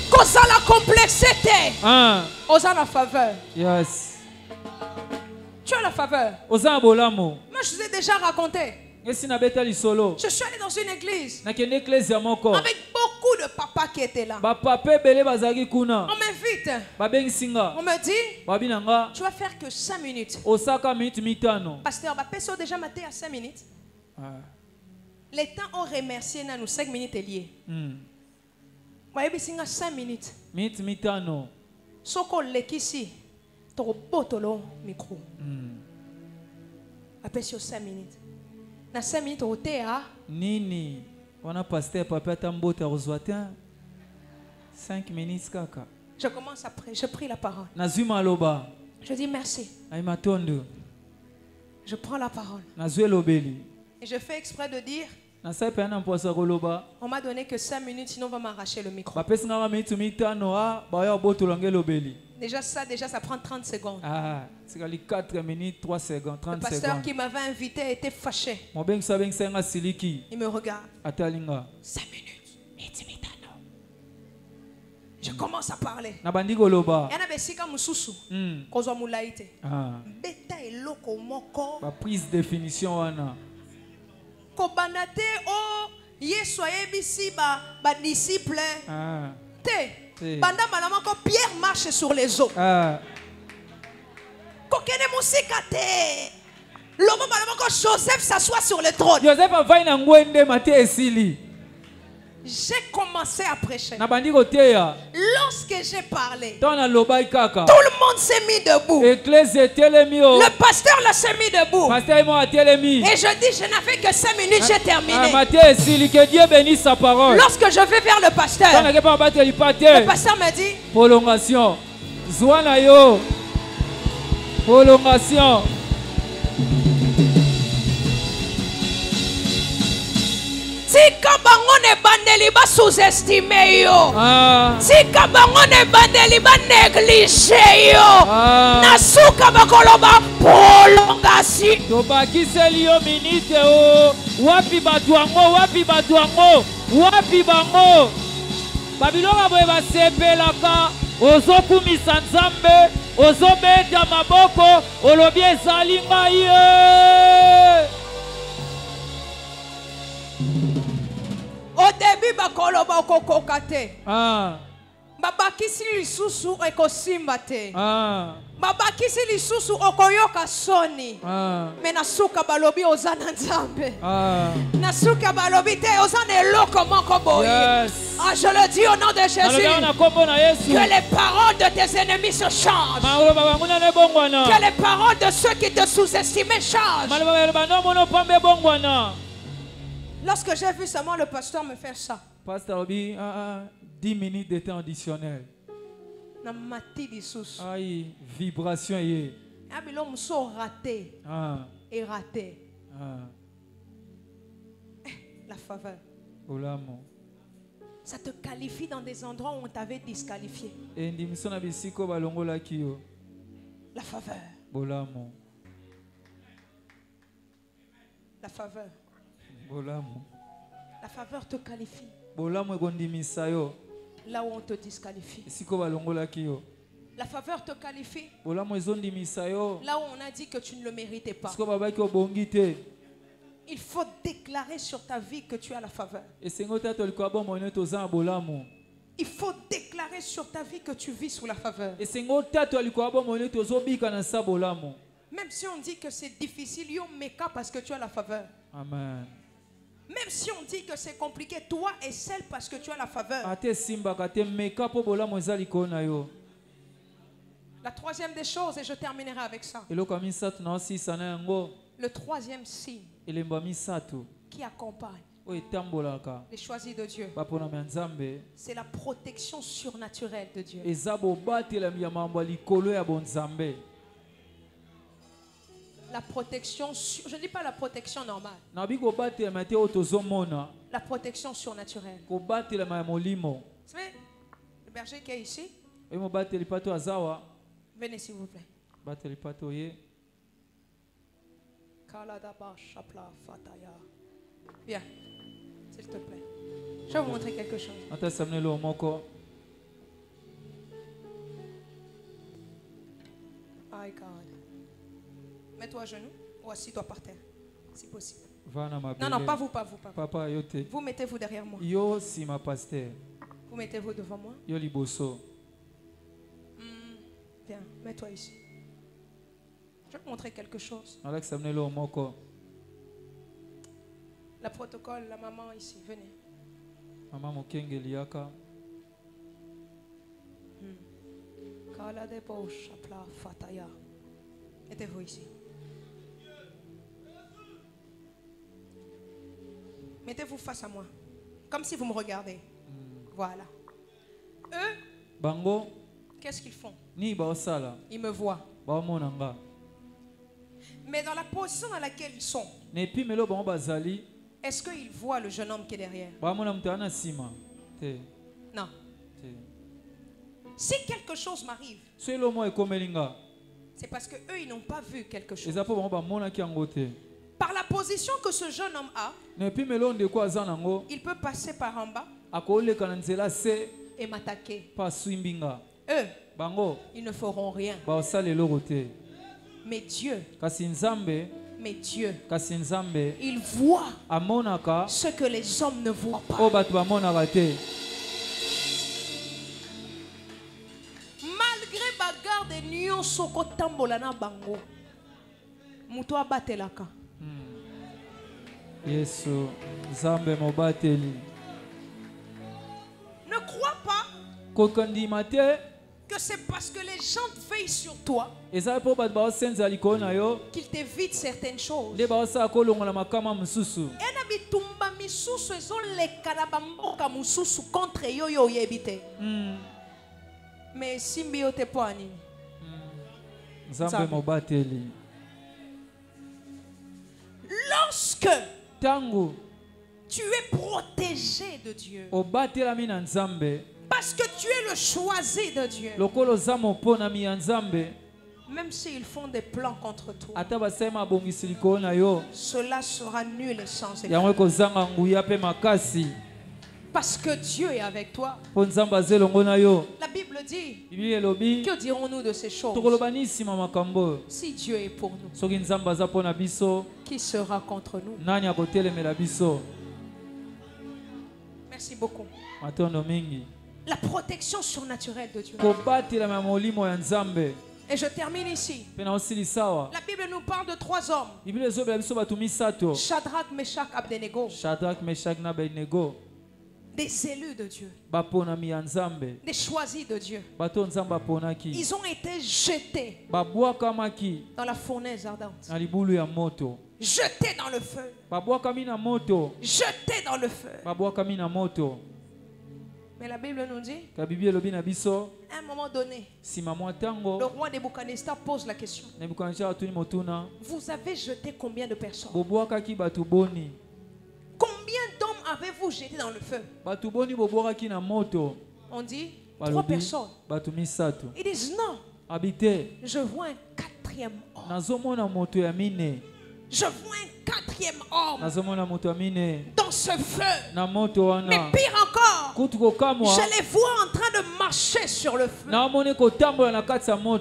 Cause la complexité. Osa la faveur. Yes. Tu as la faveur. Moi je vous ai déjà raconté. Je suis allé dans une église avec beaucoup de papas qui étaient là. On m'invite. On me dit, tu vas faire que 5 minutes. Pasteur, Bapeso déjà maté à 5 minutes. Les temps ont remercié nous 5 minutes est lié. Voyez, 5 minutes. Soko lekisi, to botolo micro. Bapeso 5 minutes. Na 5 minutes au théâtre. Nini, on a pasteur papa tambota rozwatin. 5 minutes kaka. Je commence à prier, je prie la parole. Nazuma loba. Je dis merci. Aimatondo. Je prends la parole. Nazue lobeli. Et je fais exprès de dire. On m'a donné que 5 minutes, sinon on va m'arracher le micro. Déjà ça prend 30 secondes. C'est 4 minutes, 3 secondes, 30 secondes. Le pasteur qui m'avait invité était fâché. Il me regarde. 5 minutes. Je commence à parler. Il y en a besika mususu. Kozwa mulaite. Beta eloko moko. Ba prise définition wana. Kobanate o Yesu ayebisi ba disciple. Te. Banda malama ko Pierre marche sur les eaux. Kokene musika te. Lobo malama ko Joseph s'assoit sur le trône. Joseph va na ngwende mate esili. J'ai commencé à prêcher. Lorsque j'ai parlé, tout le monde s'est mis debout. Le pasteur s'est mis debout. Et je dis, je n'avais que 5 minutes, j'ai terminé. Que Dieu bénisse sa parole. Lorsque je vais vers le pasteur me dit, prolongation. Prolongation. Tika bango ne bandeli ba sous-estimer yo. Tika bango ne bandeli ba négliger yo. Nasuka bakoloba prolongation. Tobakiseli yo minute o. Wapi batuango, wapi batuango, wapi bango. Babilonga boye basepelaka. Ozokumisa Nzambe, ozobeta maboko, olobi ezali ngai. Au début, bakoloba okokoka te. Babakisi lisusu ekosimba te. Babakisi lisusu okoyoka soni. Mais nasuka balobi ozana Nzambe. Nasuka balobi te ozana eloko moko boye. Je le dis au nom de Jésus. Que les paroles de tes ennemis se changent. Que les paroles de ceux qui te sous-estimaient changent. Lorsque j'ai vu seulement le pasteur me faire ça. Pasteur Obi, 10 minutes de temps additionnel. Aïe, vibration y raté. Et raté. La faveur. Ça te qualifie dans des endroits où on t'avait disqualifié. La faveur. La faveur. La faveur te qualifie. Là où on te disqualifie. La faveur te qualifie. Là où on a dit que tu ne le méritais pas. Il faut déclarer sur ta vie que tu as la faveur. Il faut déclarer sur ta vie que tu vis sous la faveur. Même si on dit que c'est difficile, parce que tu as la faveur. Amen. Même si on dit que c'est compliqué, toi et celle parce que tu as la faveur. La troisième des choses, et je terminerai avec ça. Le troisième signe qui accompagne les choisis de Dieu, c'est la protection surnaturelle de Dieu. La protection, je ne dis pas la protection normale. La protection surnaturelle. Vous savez, le berger qui est ici, venez s'il vous plaît. Viens, s'il te plaît. Je vais vous montrer quelque chose. My God. Mets-toi à genoux ou assis-toi par terre, si possible. Non, pas vous, pas vous. Papa, vous mettez-vous derrière moi. Yo, si ma pasteur. Vous mettez-vous devant moi. Yo liboso. Viens, mets-toi ici. Je vais te montrer quelque chose. La protocole, la maman ici, venez. Maman mokenge liaka. Kala de bo chapla fataya. Mettez-vous ici. Mettez-vous face à moi. Comme si vous me regardez. Voilà. Eux, Bango, qu'est-ce qu'ils font? Ils me voient. Mais dans la position dans laquelle ils sont, est-ce qu'ils voient le jeune homme qui est derrière? Non. Si quelque chose m'arrive, c'est parce qu'eux, ils n'ont pas vu quelque chose. Par la position que ce jeune homme a, il peut passer par en bas et m'attaquer. Eux, ils ne feront rien. Mais Dieu, il voit ce que les hommes ne voient pas. Malgré bagarre de Nyon Soko Tambola na bango, muto abatelaka. Yesu, Zambe mobateli. Ne crois pas que c'est parce que les gens veillent sur toi qu'ils t'évitent certaines choses. Mais Simbio te poani. Lorsque tu es protégé de Dieu, parce que tu es le choisi de Dieu, même s'ils font des plans contre toi, cela sera nul et sans effet. Parce que Dieu est avec toi. La Bible dit, que dirons-nous de ces choses? Si Dieu est pour nous, qui sera contre nous? Merci beaucoup. La protection surnaturelle de Dieu. Et je termine ici. La Bible nous parle de 3 hommes. Shadrach, Meshach, Abednego. Des élus de Dieu. Des choisis de Dieu. Ils ont été jetés dans la fournaise ardente. Jetés dans le feu. Jetés dans le feu. Mais la Bible nous dit, à un moment donné, le roi Nebuchadnezzar pose la question. Vous avez jeté combien de personnes? Combien d'hommes avez-vous jeté dans le feu? On dit 3 personnes. Ils disent non. Je vois un 4e homme. Je vois un 4e homme dans ce feu. Mais pire encore, je les vois en train de marcher sur le feu.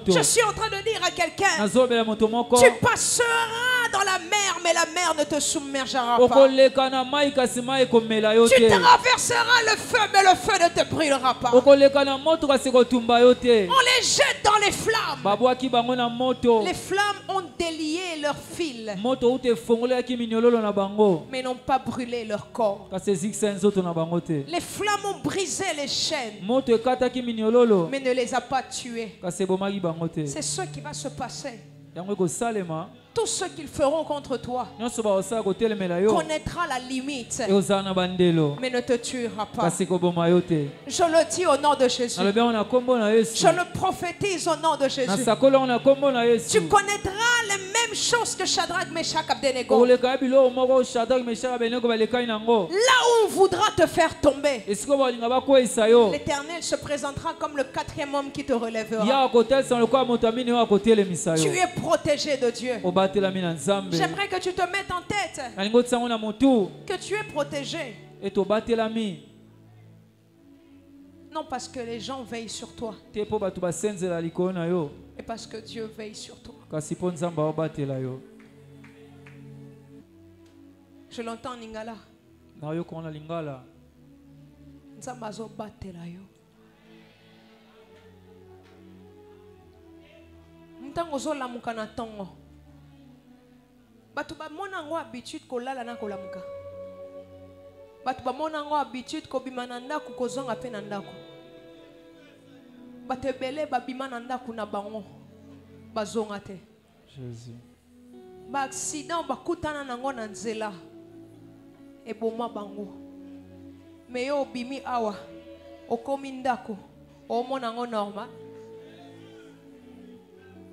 Je suis en train de dire à quelqu'un, tu passeras dans la mer, mais la mer ne te submergera pas. Tu traverseras le feu, mais le feu ne te brûlera pas. On les jette dans les flammes. Les flammes ont délié leurs fils, mais n'ont pas brûlé leur corps. Les flammes ont brisé les chaînes, mais ne les a pas tués. C'est ce qui va se passer. Tout ce qu'ils feront contre toi connaîtra la limite, mais ne te tuera pas. Je le dis au nom de Jésus. Je le prophétise au nom de Jésus. Tu connaîtras les mêmes choses que Shadrach, Meshach, Abednego. Là où on voudra te faire tomber, l'Éternel se présentera comme le 4e homme qui te relèvera. Tu es protégé de Dieu. J'aimerais que tu te mettes en tête que tu es protégé. Non parce que les gens veillent sur toi, mais parce que Dieu veille sur toi. Je l'entends en Lingala. Batu ba mona ngo habitude kolala na kolamuka. Batu ba mona ngo habitude ko bimana ndako kozonga pe na ndako. Batu ebele ba bimana ndako na bango bazonga te. Jésus. Ba accident ba kutana nango na nzela. Eboma bango. Me yo bimi awa okomi ndako omona ngo normal.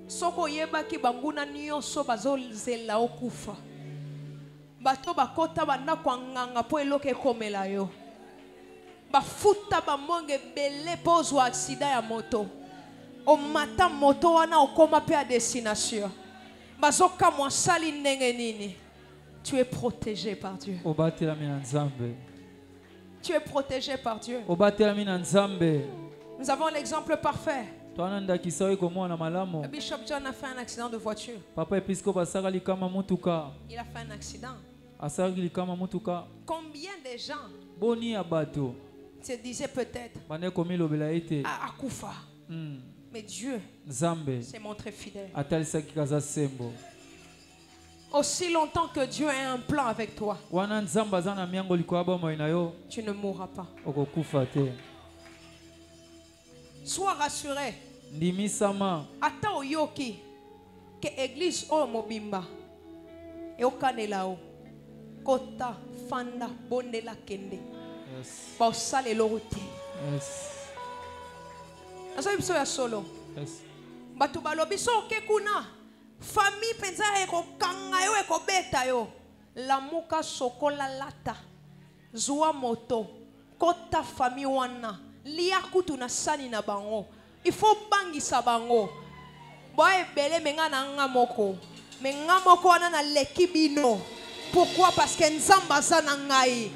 Soko yebaki banguna nyonso bazozela okufa. Bato bakota banda kwa nganga po eloke ekomela yo. Bafuta bamonge bele pozwa accident ya moto. O mata moto wana okoma pe a destination. Bazoka mwasali ndenge nini. Tu es protégé par Dieu. Tu es protégé par Dieu. Nous avons l'exemple parfait. Le Bishop John a fait un accident de voiture. Il a fait un accident. Combien de gens se disaient peut-être Akufa. Mais Dieu s'est montré fidèle. Aussi longtemps que Dieu a un plan avec toi, tu ne mourras pas. Sois rassuré. Ata oyoki que église o mobimba e okanela o kota fanda bondela kende. Ba osale lorote. Aso biso ya solo. Batu balobi soke kuna. Famille penza eko kanga yo eko beta yo. Lamuka sokola lata. Zua moto. Kota famille wana. Lia kutu na sani na bango. Il faut bangisa bango. Boye bele menga na nga moko. Menga moko wana na leki bino. Pourquoi? Parce que nzamba za na ngai.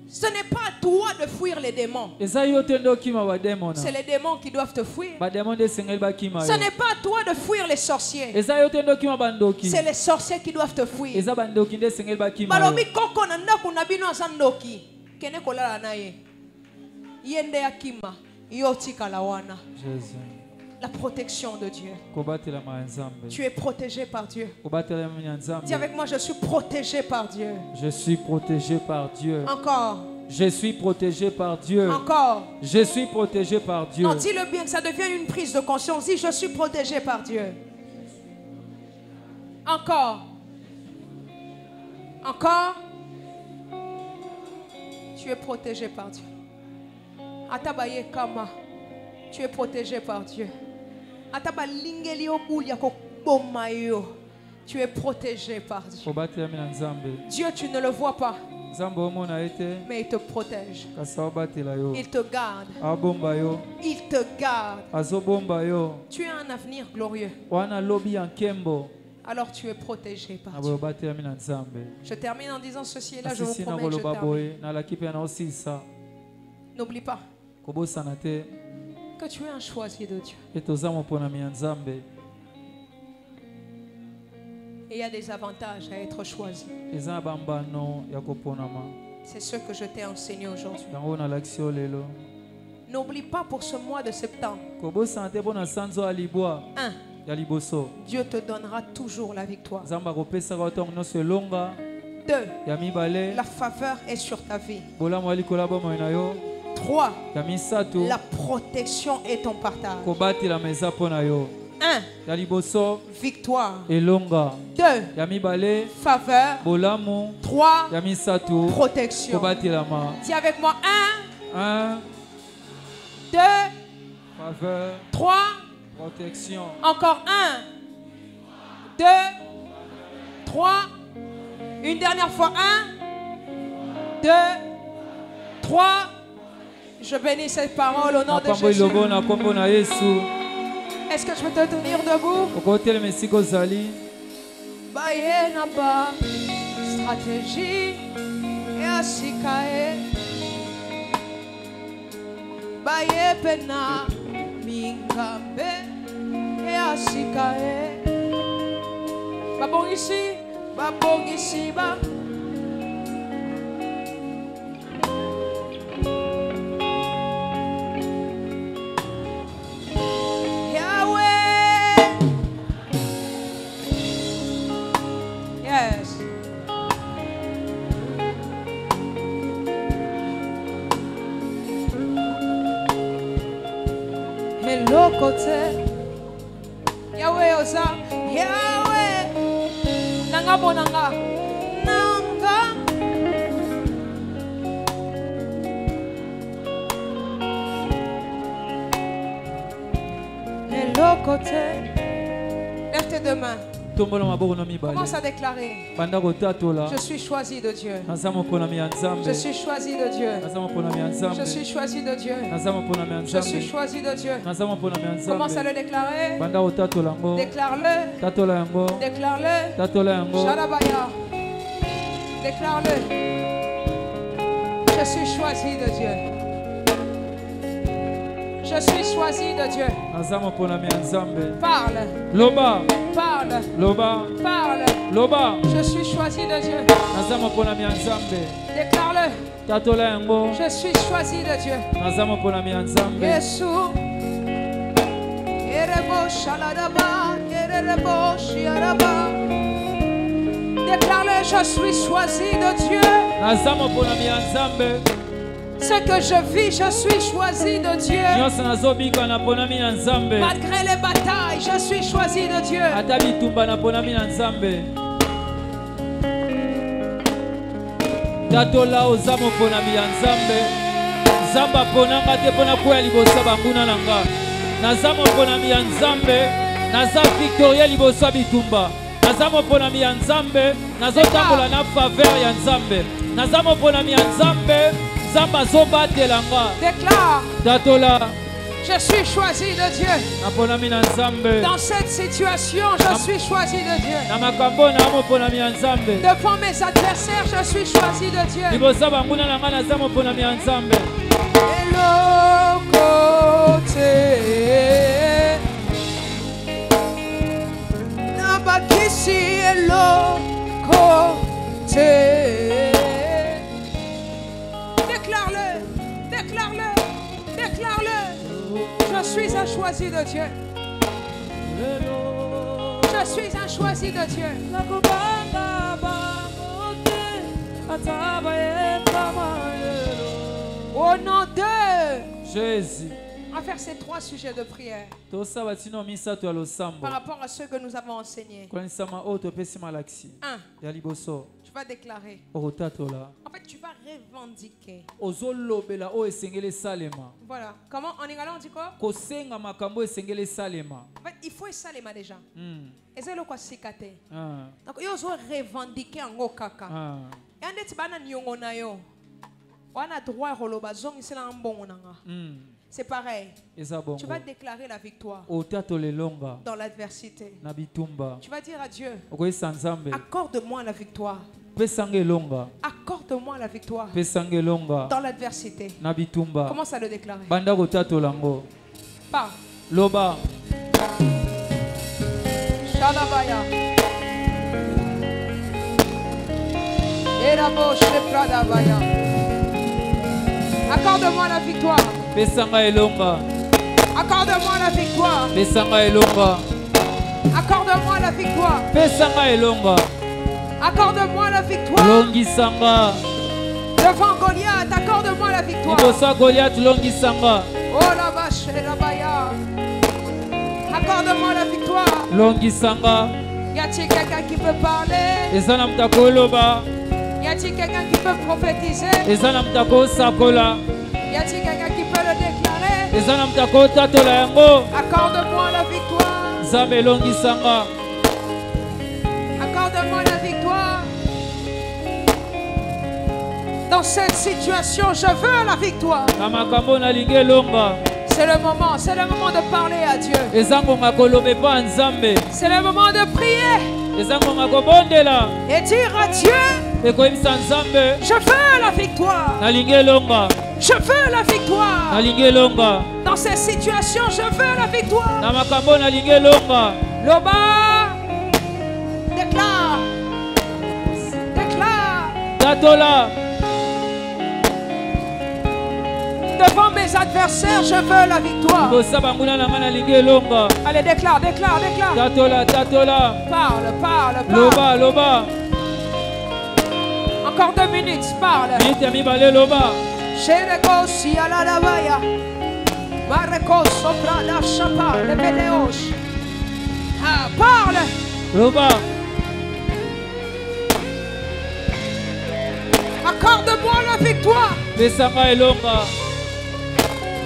Ce n'est pas à toi de fuir les démons. C'est les démons qui doivent te fuir. Ce n'est pas à toi de fuir les sorciers. C'est les sorciers qui doivent te fuir. Balobi koko na ndako na bino asandoki. Kene kolala na ye. Yende akima. Yotika la wana. La protection de Dieu. Tu es protégé par Dieu. Dis avec moi, je suis protégé par Dieu. Je suis protégé par Dieu. Encore. Je suis protégé par Dieu. Encore. Je suis protégé par Dieu. Non, dis-le bien que ça devienne une prise de conscience. Dis, je suis protégé par Dieu. Encore. Encore. Tu es protégé par Dieu. Atabaye kama. Tu es protégé par Dieu. Tu es protégé par Dieu. Dieu, tu ne le vois pas, mais il te protège. Il te garde. Il te garde. Tu as un avenir glorieux. Alors tu es protégé par Dieu. Je termine en disant ceci et là je vous promets que je termine. N'oublie pas que tu es un choisi de Dieu. Et il y a des avantages à être choisi. C'est ce que je t'ai enseigné aujourd'hui. N'oublie pas pour ce mois de septembre. Dieu te donnera toujours la victoire. 2. La faveur est sur ta vie. 3. La protection est ton partage. 1. Victoire. 2. Faveur. 3. Protection. Dis avec moi 1. 2. Faveur. 3. Protection. Encore 1. 2. 3. Une dernière fois 1. 2. 3. Je bénis cette parole au nom de Jésus. Est-ce que je peux te tenir debout? Stratégie et asikae. Baye pena mingambe et asikae. Babongisi ba. Côté Yahweh oza Yahweh nanga bonanga nanga hello côté lève tes deux mains. Commence à déclarer. Je suis choisi de Dieu. Je suis choisi de Dieu. Je suis choisi de Dieu. Je suis choisi de Dieu. Commence à le déclarer. Déclare-le. Déclare-le. Sharabaya. Déclare-le. Je suis choisi de Dieu. Je suis choisi de Dieu. Parle. Loba. Parle. Loba. Parle. Loba. Je suis choisi de Dieu. Déclare-le. Je suis choisi de Dieu. Yesu. Erebo shaladaba. Erebo shiaraba. Déclare-le. Je suis choisi de Dieu. Ce que je vis, je suis choisi de Dieu. Malgré les batailles, je suis choisi de Dieu. Tatola ozamo ponami ya Nzambe. Nzamba ponanga te pona kwa libosa banguna nanga. naza moponami ya Nzambe, naza victorieux liboso bitumba. Naza moponami ya Nzambe, nazotambola na faveur ya Nzambe. Naza moponami ya Nzambe, Nzambe azombatelanga. Déclare. Datola. Je suis choisi de Dieu. Dans cette situation, je suis choisi de Dieu. Devant mes adversaires, je suis choisi de Dieu. Et le côté Nabakisi et le côté. Déclare-le, déclare-le, déclare-le. Je suis un choisi de Dieu. Je suis un choisi de Dieu. Au nom de Jésus. On va faire ces 3 sujets de prière par rapport à ceux que nous avons enseignés. 1. Tu vas déclarer. En fait, tu vas revendiquer. Voilà. Comment en anglais on dit quoi? En fait, il faut salema déjà. Et c'est le quoi sikate. Donc il faut revendiquer en kaka. Et en fait, bana nyongo na yo. On a droit roloba zong isela mbongo nanga. C'est pareil. Tu vas déclarer la victoire dans l'adversité. Tu vas dire à Dieu, accorde-moi la victoire. Accorde-moi la victoire dans l'adversité. Commence à le déclarer. Pas. Loba. Shalabaya. Erabo Shepradabaya. Accorde-moi la victoire. Accorde-moi la victoire. Accorde-moi la victoire. Accorde-moi la victoire. Devant Goliath, accorde-moi la victoire. Oh la vache, la baya. Accorde-moi la victoire. Y a-t-il quelqu'un qui peut parler? Y a-t-il quelqu'un qui peut prophétiser? Y a-t-il quelqu'un qui peut le déclarer? Accorde-moi la victoire. Accorde-moi la victoire. Dans cette situation, je veux la victoire. C'est le moment de parler à Dieu. C'est le moment de prier. Et dire à Dieu, je veux la victoire. Je veux la victoire. Dans ces situations, je veux la victoire. Loba, déclare. Déclare. Devant mes adversaires, je veux la victoire. Allez, déclare. Parle. Loba. Encore 2 minutes, parle. Sheregosi aladabaya. Marekos soprada chapa de Bedeos. Parle. Loba. Accorde-moi la victoire.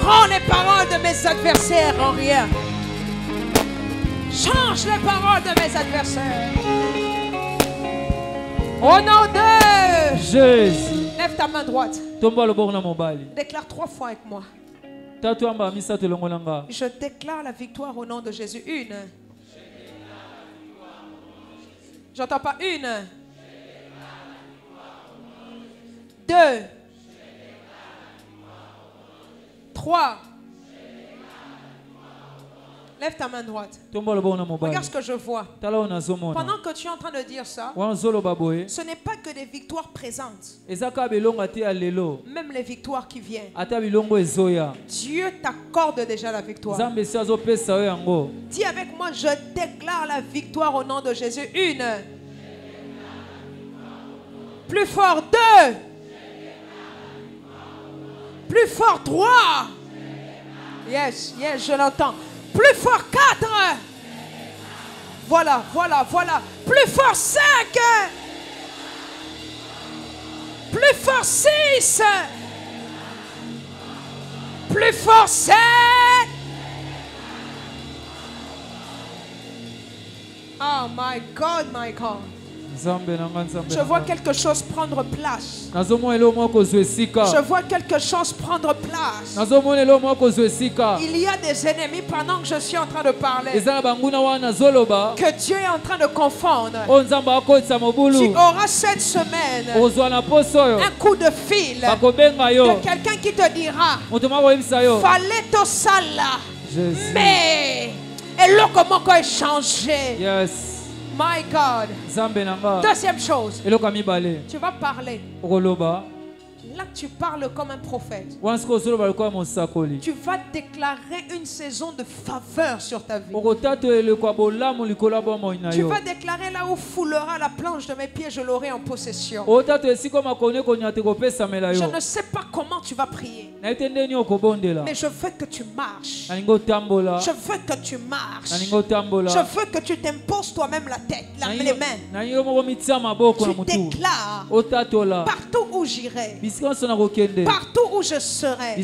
Rends les paroles de mes adversaires en rien. Change les paroles de mes adversaires. Au nom de Jésus. Lève ta main droite. Déclare 3 fois avec moi. Je déclare la victoire au nom de Jésus. 1. J'entends pas 1. 2. 3. Lève ta main droite. Regarde ce que je vois. Pendant que tu es en train de dire ça, ce n'est pas que des victoires présentes. Même les victoires qui viennent. Dieu t'accorde déjà la victoire. Dis avec moi, je déclare la victoire au nom de Jésus. 1. Plus fort, 2. Plus fort, 3. Yes, je l'entends. Plus fort, 4. Voilà. Plus fort, 5. Plus fort, 6. Plus fort, 7. Oh my God, my God. Je vois quelque chose prendre place. Je vois quelque chose prendre place. Il y a des ennemis pendant que je suis en train de parler. Que Dieu est en train de confondre. Tu auras cette semaine un coup de fil de quelqu'un qui te dira fallait to sala. Mais et là comment qu'on a changé. Yes. My God. Deuxième chose. Tu vas parler. Là, tu parles comme un prophète. Tu vas déclarer une saison de faveur sur ta vie. Tu vas déclarer là où foulera la planche de mes pieds, je l'aurai en possession. Je ne sais pas comment tu vas prier. Mais je veux que tu marches. Je veux que tu marches. Je veux que tu t'imposes toi-même la tête, les mains. Tu déclares partout où j'irai. Partout où je serai,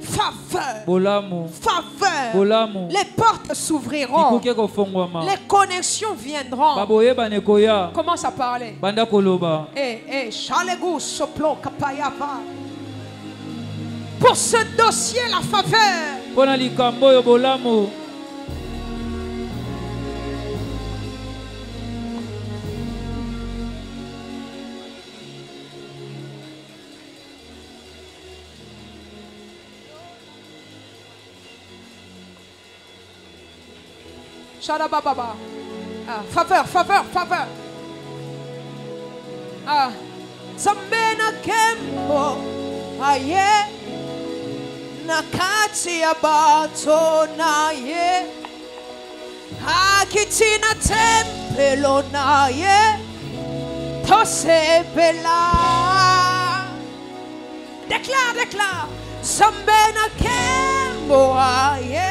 faveur, les portes s'ouvriront, les connexions viendront. Commence à parler. Pour ce dossier, la faveur. Faveur. Zambena kembo aye nakati ya bato naye hakitina tempelo naye tosebela. Déclare. Zambena kembo aye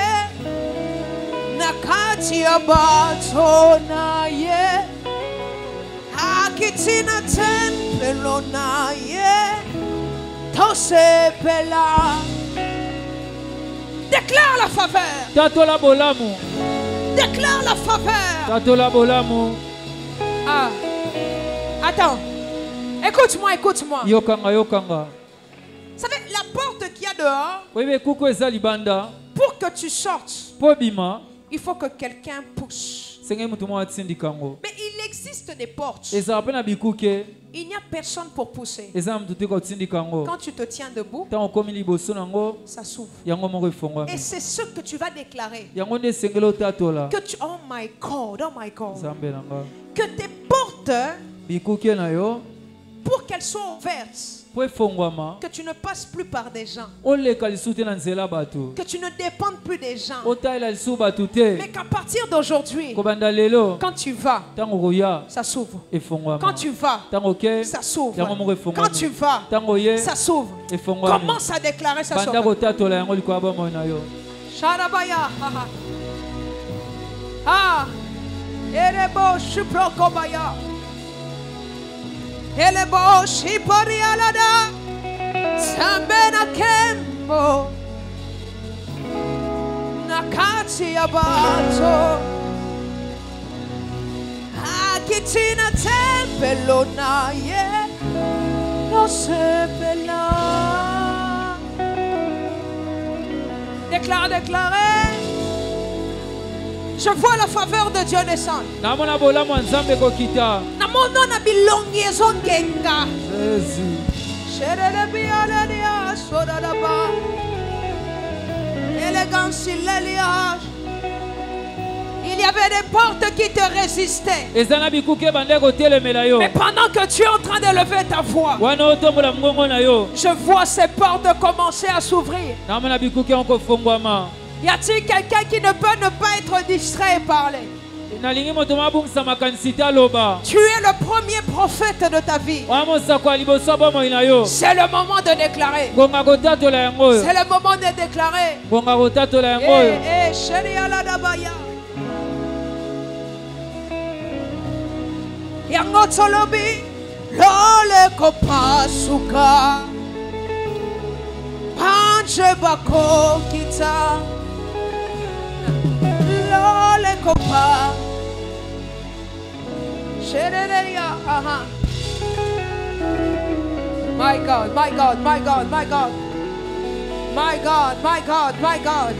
nakati ya bato naye hakitina tempelo naye tosepela. Déclare la faveur. Déclare la faveur. Ah, attends. Écoute-moi. Yokanga. Vous savez, la porte qu'il y a dehors, pour que tu sortes, il faut que quelqu'un pousse. Mais il existe des portes. Il n'y a personne pour pousser. Quand tu te tiens debout, ça s'ouvre. Et c'est ce que tu vas déclarer. Que tu, oh my God. Que tes portes, pour qu'elles soient ouvertes, que tu ne passes plus par des gens, que tu ne dépendes plus des gens, mais qu'à partir d'aujourd'hui, quand tu vas, ça s'ouvre. Quand tu vas, ça s'ouvre. Quand tu vas, ça s'ouvre. Commence à déclarer ça sur Sharabaya. Erebo Shuprokobaya. Elebo shipori alada Sambena kembo Nakati abato Hakitina tempelo naye No sepela. Déclarez. Je vois la faveur de Dieu descendre. Namona bilongi zongenga. Il y avait des portes qui te résistaient. Mais pendant que tu es en train de lever ta voix, je vois ces portes commencer à s'ouvrir. Y a-t-il quelqu'un qui ne peut ne pas être distrait et parler? Tu es le premier prophète de ta vie. C'est le moment de déclarer. C'est le moment de déclarer. Yangotolobi lole kopasuka Panche bako kita Papa. My God, my God, my God, my God. My God, my God, my God.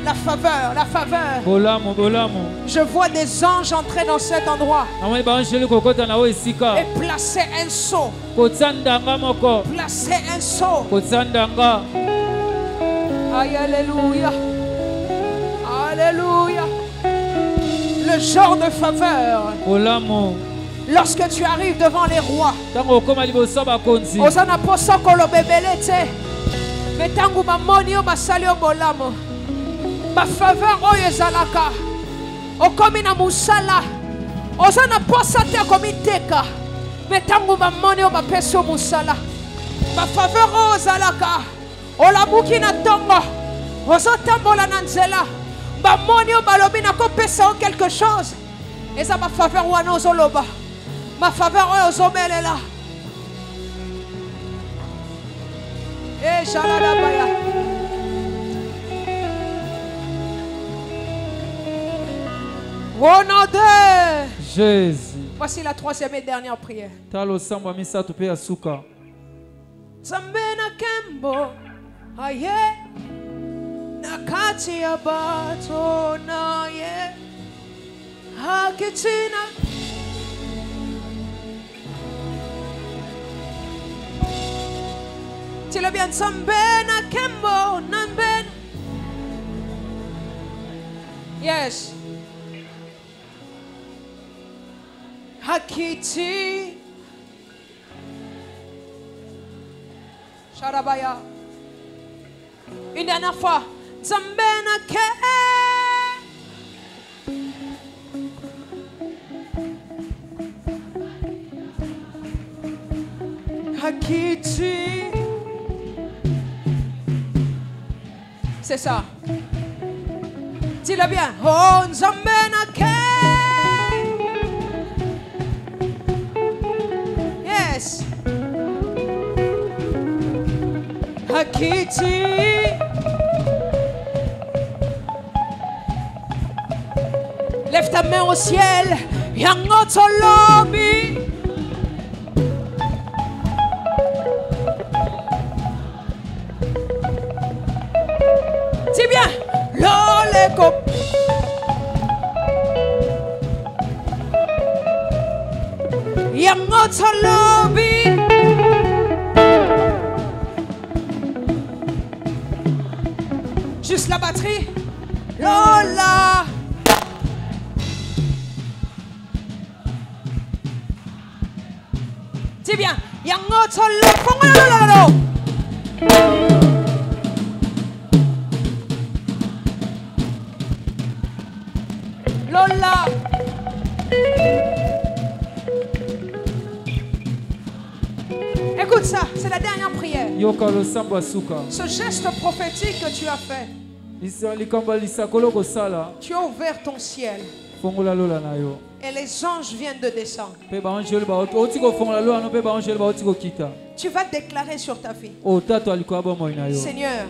La faveur, la faveur. Je vois des anges entrer dans cet endroit et placer un seau. Placer un seau. Aïe, alléluia. Alléluia. Le genre de faveur. Lorsque tu arrives devant les rois, osana posa kolobebele te. Metangu mamoni o basali o bolamo. Ma faveur oyo ezalaka. Okomi na musala. Osana posa te komi teka. Metangu mamoni o bapesi o musala. Ma faveur oyo ezalaka. Olamuki na tongo. Ozotambola na nzela. Mamoni o balobi na kopesa o quelque chose. Eza ma faveur wana ozoloba. Ma faveur oyo ozobelela. Shaladabaya. Au nom de Jésus. Voici la troisième et dernière prière. Zambena Kembo. Aye. Nakati abato na ye. Hakitina. Dis-le bien, Zambena Kembo Namben. Yes. Hakiti. Sharabaya. Une dernière fois. Zambena Ke. Hakiti. C'est ça. Dis-le bien. Oh, Zambena Ke. Yes. Hakiti. Lève ta main au ciel. Yangotolobi. Dis bien. Loleko. Yangotolobi. Juste la batterie. Lola. Dis bien. Yangotolobi. Lola. Écoute ça, c'est la dernière prière. Ce geste prophétique que tu as fait, tu as ouvert ton ciel et les anges viennent de descendre. Tu vas déclarer sur ta vie, Seigneur,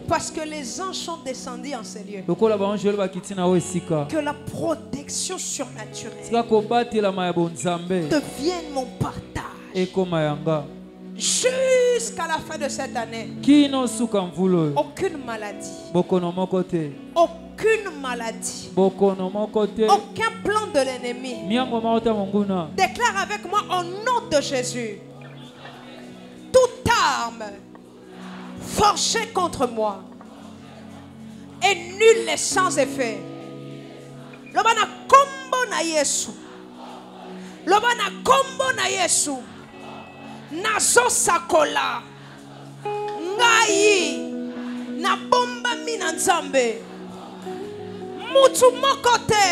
parce que les anges sont descendus en ces lieux, que la protection surnaturelle devienne mon partage jusqu'à la fin de cette année. Aucune maladie, aucune maladie, aucun plan de l'ennemi. Déclare avec moi au nom de Jésus. Toute arme forgée contre moi est nulle et sans effet. Lobana kombo na Yesu. Lobana kombo na Yesu. Nazo sakola. Ngai na bomba mina nzambe. Mutu mokote.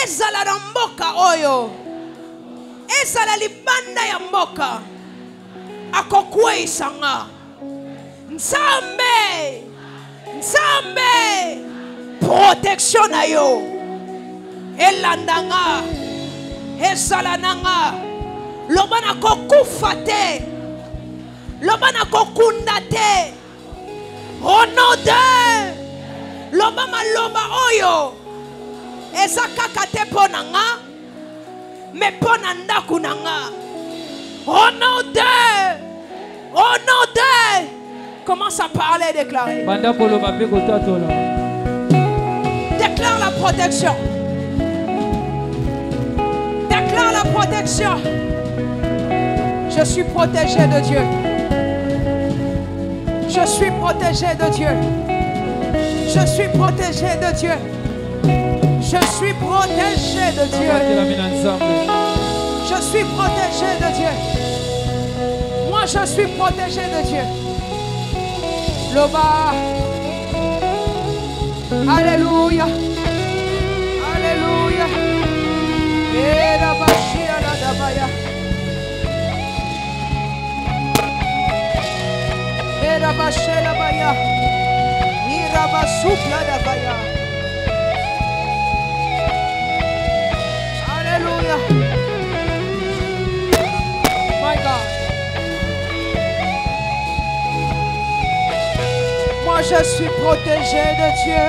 Ezala na mboka oyo. Ezala libanda ya mboka. Akokwe isanga. Nzambe. Nzambe. Protection na yo. Elandanga. Esalananga. Lobana kokufa te. Lobana kokunda te. Au nom de Loba maloba oyo. Eza kaka te pona nga. Mais pona ndaku na nga. Au nom de. Au nom de. Commence à parler, déclarer. Déclare la protection. Déclare la protection. Je suis protégé de Dieu. Je suis protégé de Dieu. Je suis protégé de Dieu. Je suis protégé de Dieu. Je suis protégé de Dieu. Moi, je suis protégé de Dieu. Loba. Alléluia. Alléluia. Et la bachia la dabaya. Et la bachia la baya. Ira basupla dabaya. Alléluia. My God. Moi, je suis protégé de Dieu.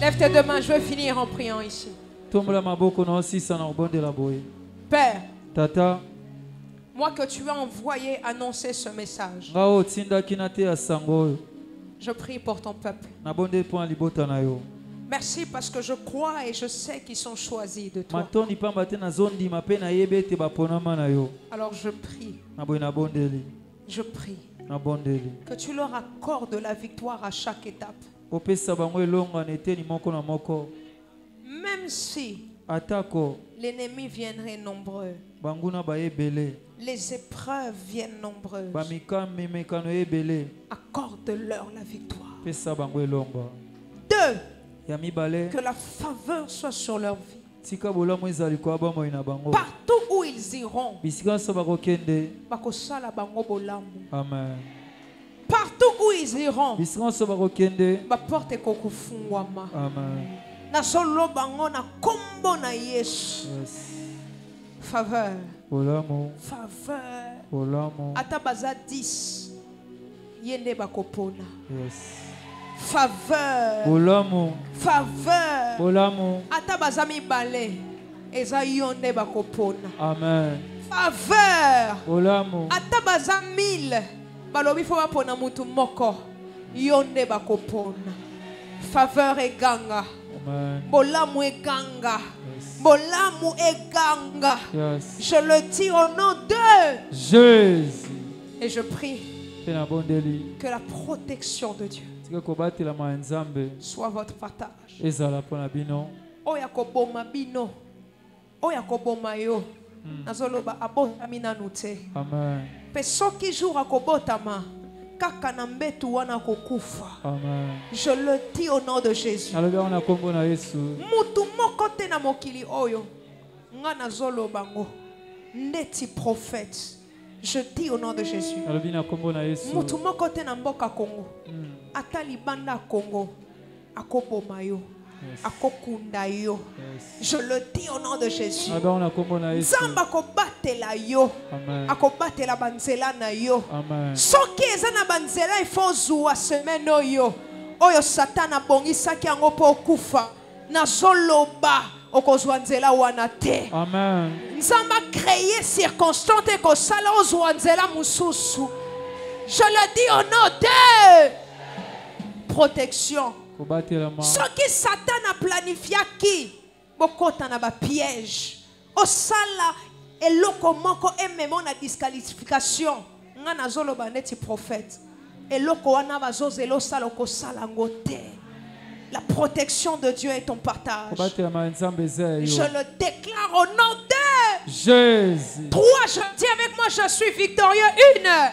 Lève tes deux mains, je vais finir en priant ici. Père, Tata, moi que tu as envoyé annoncer ce message, je prie pour ton peuple. Merci parce que je crois et je sais qu'ils sont choisis de toi. Alors je prie. Je prie que tu leur accordes la victoire à chaque étape. Même si l'ennemi viendrait nombreux, les épreuves viennent nombreuses, accorde-leur la victoire. 2. Que la faveur soit sur leur vie. Partout où ils iront, amen. Partout où ils iront, ma porte est kokufungwama. Amen. Na solo bango na kombo na Yesu. Faveur. Faveur. Ata baza 10. Yende bakopona. Faveur. Faveur. Ata baza mibale. Eza yonde bakopona. Amen. Faveur. Ata baza 1000. Balobi fo bapona mutu moko. Yonde bakopona. Faveur et ganga. Bolamu et ganga. Bolamu et ganga. Je le dis au nom de Jésus. Et je prie que la protection de Dieu soit votre partage. Oya koboma bino. Oya koboma yo. Nazoloba abotami nanu te. Amen. Pe soki jour akobotama kaka na mbetu wana kokufa. Amen. Je le dis au nom de Jésus. Mutu moko te na mokili oyo nga nazoloba ngo ndeti prophète. Je dis au nom de Jésus. Mutu moko te na mboka Congo. Ata libanda Congo akoboma yo. Akokunda yo. Je le dis au nom de Jésus. Nzamba kobatela yo. Akobatela banzela na yo. Soki eza na banzela ifo zuwa semaine oyo. Oyo Satana bongisaki yango po kufa. Na zoloba okozwa nzela wana te. Amen. Nzamba créer circonstance ko sala ozwa nzela mususu. Je le dis au nom de protection. Ce qui Satan a planifié qui bokota na ba piège au sala eloko moko ememo na disqualification nga nazoloba neti prophète eloko wana bazozelo sala ko sala ngote. La protection de Dieu est ton partage. Je le déclare au nom de Jésus. 3, je dis avec moi, je suis victorieux. 1,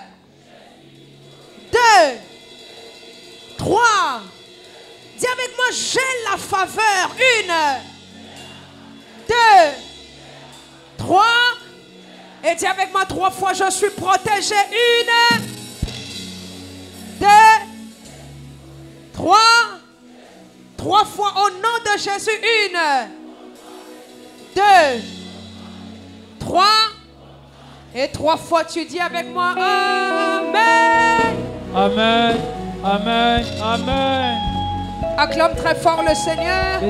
2, 3. Dis avec moi, j'ai la faveur. 1, 2, 3. Et dis avec moi 3 fois, je suis protégé. 1, 2, 3. 3 fois au nom de Jésus. 1, 2, 3. Et 3 fois tu dis avec moi Amen. Amen. Amen. Amen. Acclame très fort le Seigneur.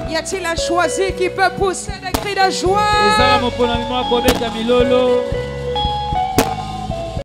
Y a-t-il un choisi qui peut pousser des cris de joie?